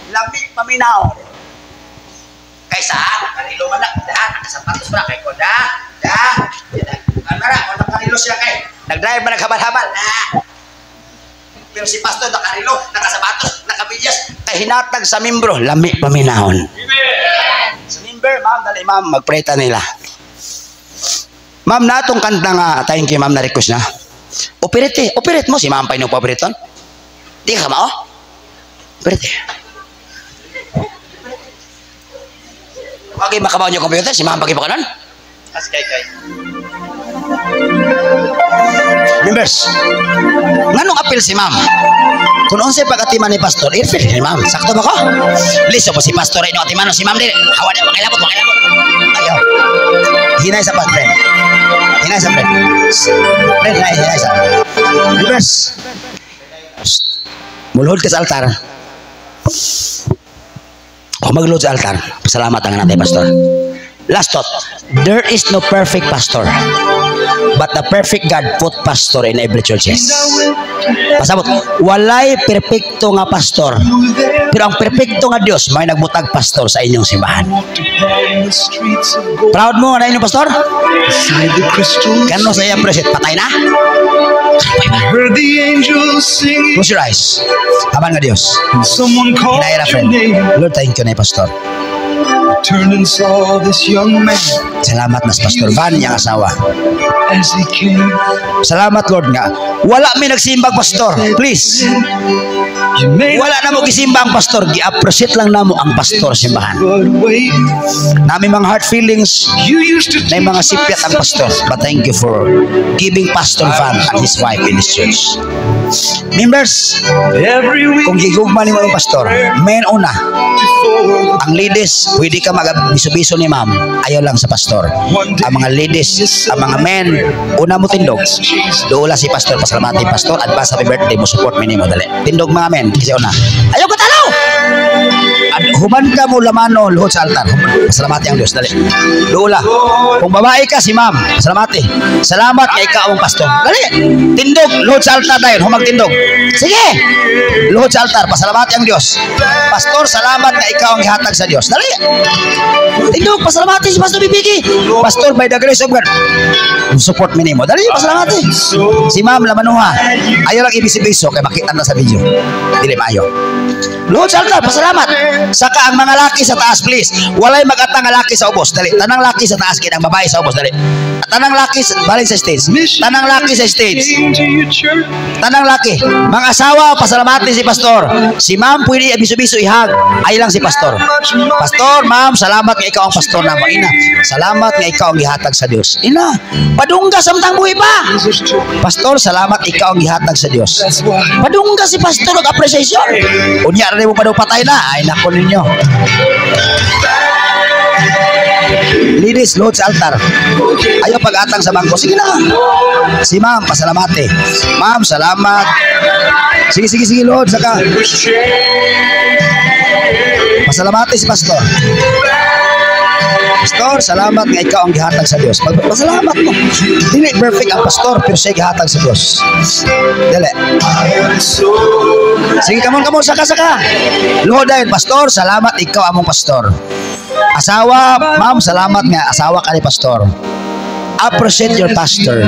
Lamig paminaon. Kaysa nakalilo man na nakasapatos pa kay ko kamera o nakalilo siya kay nagdrive man naghabal-habal pero si pastor nakalilo nakasapatos nakabidyas kay hinatag sa membro lami paminahon sa member ma'am dali ma'am magpreta nila ma'am natong kanta nga thank you ma'am na request na operate mo si ma'am pa inong pabriton di ka mao operate. Pagi makabaw niyo computer, si ma'am pagi pa kanon? As kay. Members, nganong apil si ma'am? Kung unsay pag-atiman ni pastor, irfil ni ma'am. Sakto ba ko? Liso po si pastor ino atiman si ma'am dili. Hawa na makilabot. Ayaw. Hinay sa pastor. Hinay sa friend. Hinay sa. Members, mulhod ka sa altar. Kung mag-load sa altar, pasalamat ang natin, pastor. Last thought, there is no perfect pastor, but the perfect God put pastor in every churches. Pasabot, walay perfecto nga pastor, pero ang perfecto nga Dios may nagbutag pastor sa inyong simbahan. Proud mo na inyong pastor? Kano sa iyang preset, patay na? Close your eyes. Habang nga Diyos. Hinayra friend. Lord, thank you na pastor. Turned and saw this young man. Salamat nas Pastor Van niyang asawa. As he came. Salamat Lord nga. Wala mi nagsimbang pastor. Please. Wala na mo gisimbang pastor. Gi-appreciate lang namo ang pastor simbahan. Nami mga heart feelings. Na mga sipyat ang pastor. But thank you for giving Pastor Van and his wife in this church. Members, kung gigugma ni mga pastor, men una, ang ladies, pwede ka mag-biso-biso ni ma'am, ayaw lang sa pastor. Ang mga ladies, ang mga men, una mo tindog. Doon si pastor, pasalamati pastor, advance happy birthday mo, support minimo, dali. Tindog mga men, kasi una, ayaw ko tanaw! Human ka mo lamano, luhod sa altar. Pasalamati ang Diyos. Dali. Doula. Kung babae ka, si ma'am. Pasalamati. Salamat kay ikaw ang pastor. Dali. Tindog. Luhod sa altar dahil. Humag tindog. Sige. Luhod sa altar. Pasalamati ang Diyos. Pastor, salamat na ikaw ang ihatag sa Diyos. Dali. Tindog. Pasalamati si Pastor Bibiki. Pastor, by the grace of God. Support minimo. Dali. Pasalamati. Si ma'am lamanuha. Ayaw lang ibisi-biso kay makita na sa video. Dili maayo. Luhod sa altar, pasalamat. Saka ang mga laki sa taas, please. Walay mag-atang laki sa ubos. Dali. Tanang laki sa taas, kinang babae sa ubos. Dali. Tanang laki sa balik sa stage. Tanang laki sa stage. Tanang laki. Mga asawa, pasalamati si pastor. Si ma'am, pwede abiso-biso ihag. Ay lang si pastor. Pastor, ma'am, salamat nga ikaw ang pastor na mo. Ina, salamat nga ikaw ang ihatag sa Diyos. Ina, padungga sa matang buhay pa. Pastor, salamat ikaw ang ihatag sa Diyos. Padungga si pastor ng appreciation. Unya rin mo pa daw patay na. Ay, nako ninyo. Ladies, load sa altar. Ayaw pag-atang sa bangko. Sige na. Si ma'am, pasalamate. Ma'am, salamat. Sige, sige, sige, load. Saka. Pasalamate si pastor. Pastor, salamat nga ikaw ang gihatag sa Diyos. Pasalamat mo. Dili perfect ang pastor, pero siya gihatag sa Diyos. Dili. Sige, kamon, saka. Luhod dahil, pastor, salamat ikaw among pastor. Asawa, ma'am, salamat nga. Asawa ka ni pastor. Appreciate your pastor.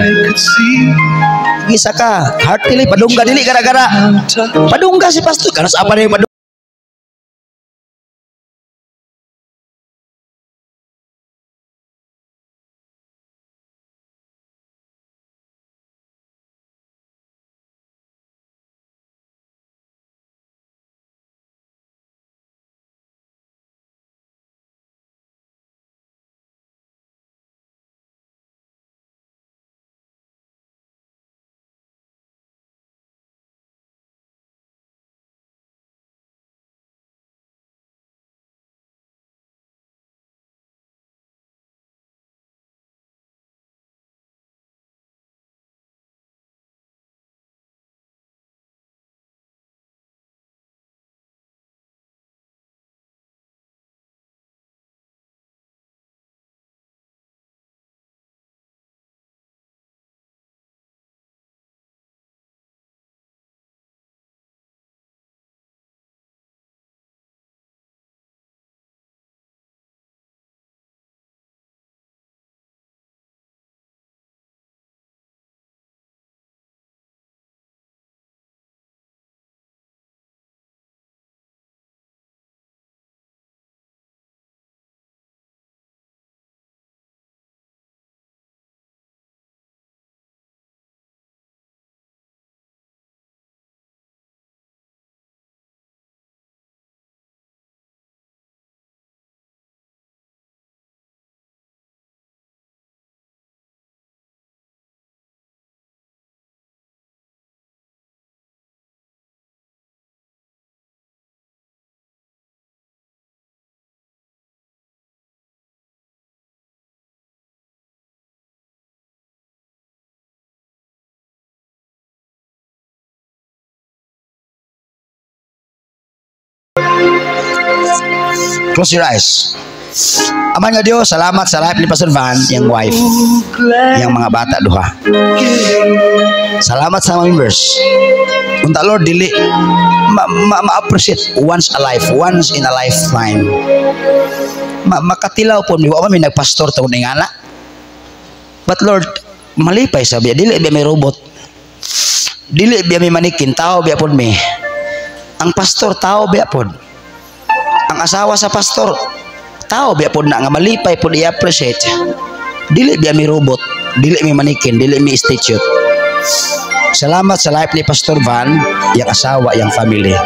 Isa ka. Heartily, padungga, dili gara-gara. Padungga si pastor. Kanas apa na yung padungga? Close your eyes. Aman nga Diyos, salamat sa life ni Pastor Van, yung wife, yung mga bata duha. Salamat sa mga members. Unta Lord, dili ma-appreciate once a life, once in a lifetime. Makatilaw po, wa man may nagpastor taon ng anak. But Lord, malipay sabi, dili biya may robot. Dili biya may manikin, tao biya po may. Ang pastor, tao biya po. Ang asawa sa pastor, tao biya po na nga malipay po i-appreciate. Dili biya may robot, dili may manikin, dili may statue. Salamat sa life ni Pastor Van, yung asawa, yung family.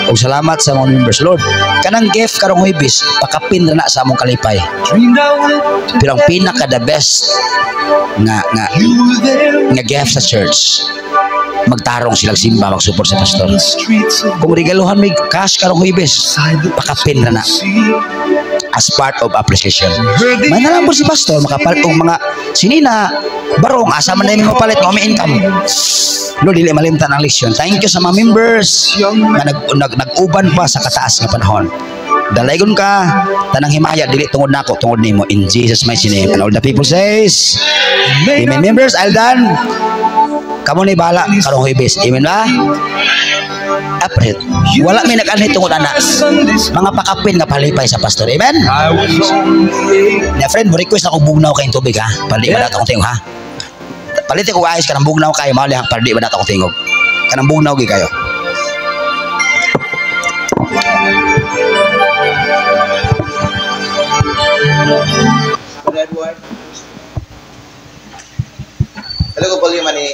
O salamat sa mga members. Lord, kanang gift karong Huwebes, pakapin na sa among kalipay. Pero ang pinaka the best nga gift sa church, magtarong silang simba, mag-support sa pastor. Kung regaluhan may cash karong Huwebes, pakapin na as part of appreciation. May nalambot si pastor, makapalit og mga sinina, barong, asa man na yung mapalit, may income. Lord, dili malimtan ang leksyon. Thank you sa mga members na nag-uban pa sa kataas na panahon. Dalaygon ka, tanang himaya, dili tungod nako, tungod nimo. In Jesus' mighty name. And all the people says, Amen. Members, Aldan, kamo ni bala, karong Huwebes. Amen ba? Apret. Wala may nag-anhit tungod ana. Mga pakapin nga palipay sa pastor. Amen? I was only Na friend, mo request ako bugnaw kayong tubig ha. Pali ba dato kong tingog ha? Palit ko ayos kanang bugnaw kayo, mahal ha. Pali ba dato kong tingog? Kanang bugnaw gi kayo. Hello, ko volume ani.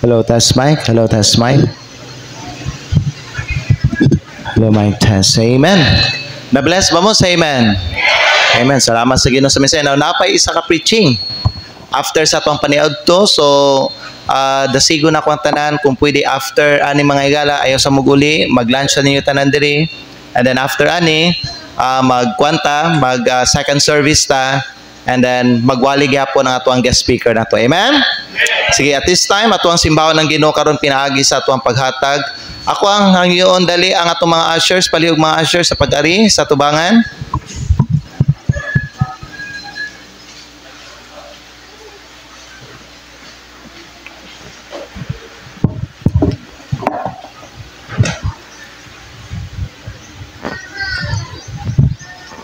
Hello, test mic. Hello, test mic. Hello, mic test. Amen. Na-bless ba mo? Say amen. Amen. Salamat sa Ginoo sa message. Now, napay isa ka preaching. After sa atong paniad to, so, dasigo na kung tanan, kung pwede after ani mga igala, ayaw sa muguli, mag-lunch na ninyo tanan diri. And then after ani, mag-kwanta, second service ta, and then magwali gyapon ang atuang guest speaker nato. Amen? Sige, at this time, atuang simbahan ng Ginoo karon pinaagi sa atuang paghatag. Ako ang hangyoon dali ang atong mga ushers, palihog mga ushers sa pag-ari, sa tubangan.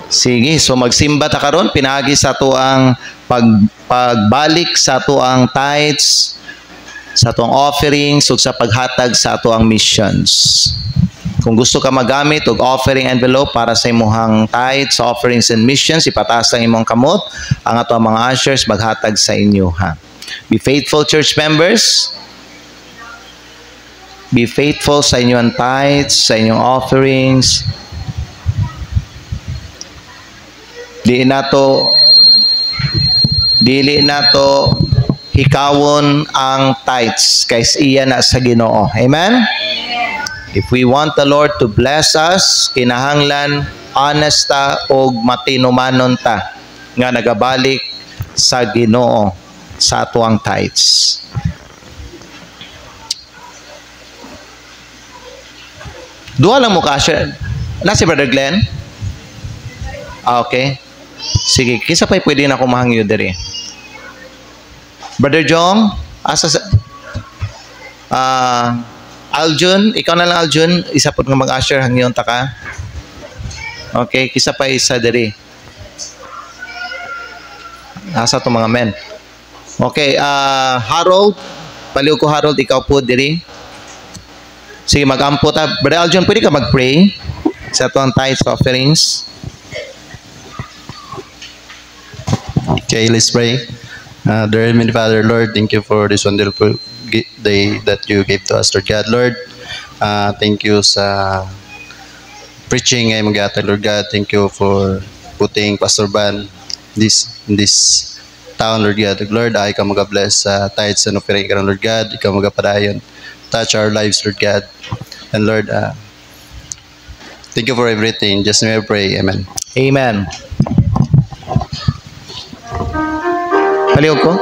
Sige, so magsimba ta karon pinaagi sa tuang pagbalik sa tuang tithes, sa tuang offerings ug sa paghatag sa tuang missions. Kung gusto ka magamit og offering envelope para sa imong tithes, offerings and missions, ipataas ang imong kamot, ang atong mga ushers maghatag sa inyo ha. Be faithful, church members. Be faithful sa inyong tithes, sa inyong offerings. Dili nato hikawon ang tithes kaysa iya na sa Ginoo. Amen? If we want the Lord to bless us, kinahanglan honesta og matinumanon ta nga nagabalik sa Ginoo sa atuang tithes. Duha lang mo kasya. Na si Brother Glenn? Okay. Sige, kisa pa'y pwede na kumahangyo diri. Brother Jong, asa sa... Aljun, ikaw na lang Aljun, isa po nga mag-usher hangyon ta ka. Okay, kisa pa isa diri. Asa to mga men. Okay, Harold, paliw ko Harold, ikaw po diri. Sige, mag-ampo ta. Brother Aljun, pwede ka mag-pray sa tuang tithes offerings. Okay, let's pray. Dear Heavenly Father, Lord, thank you for this wonderful day that you gave to us, Lord God. Lord, thank you sa preaching ay mag-ata, Lord God. Thank you for putting Pastor Ban in this town, Lord God. Lord, ay ka mag-bless sa tithes and offering ka, Lord God. Ikaw mag-padayon. Touch our lives, Lord God. And Lord, thank you for everything. Just may I pray. Amen. Amen. Palihog ko.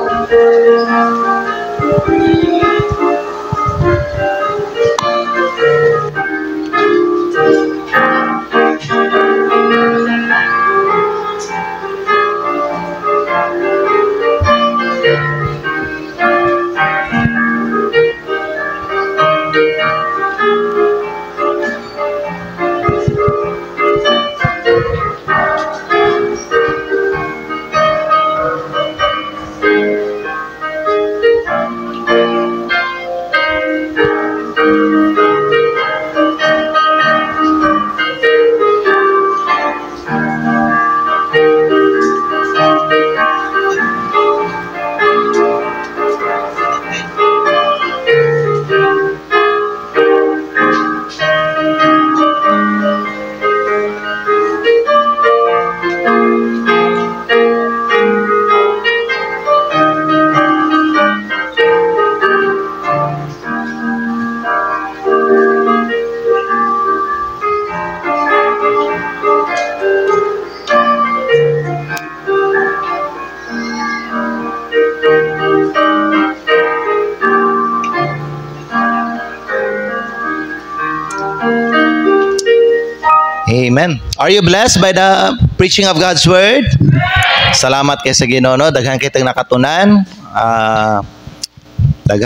Amen. Are you blessed by the preaching of God's Word? Salamat kay sa Ginoo, no? Daghan kitang nakatunan.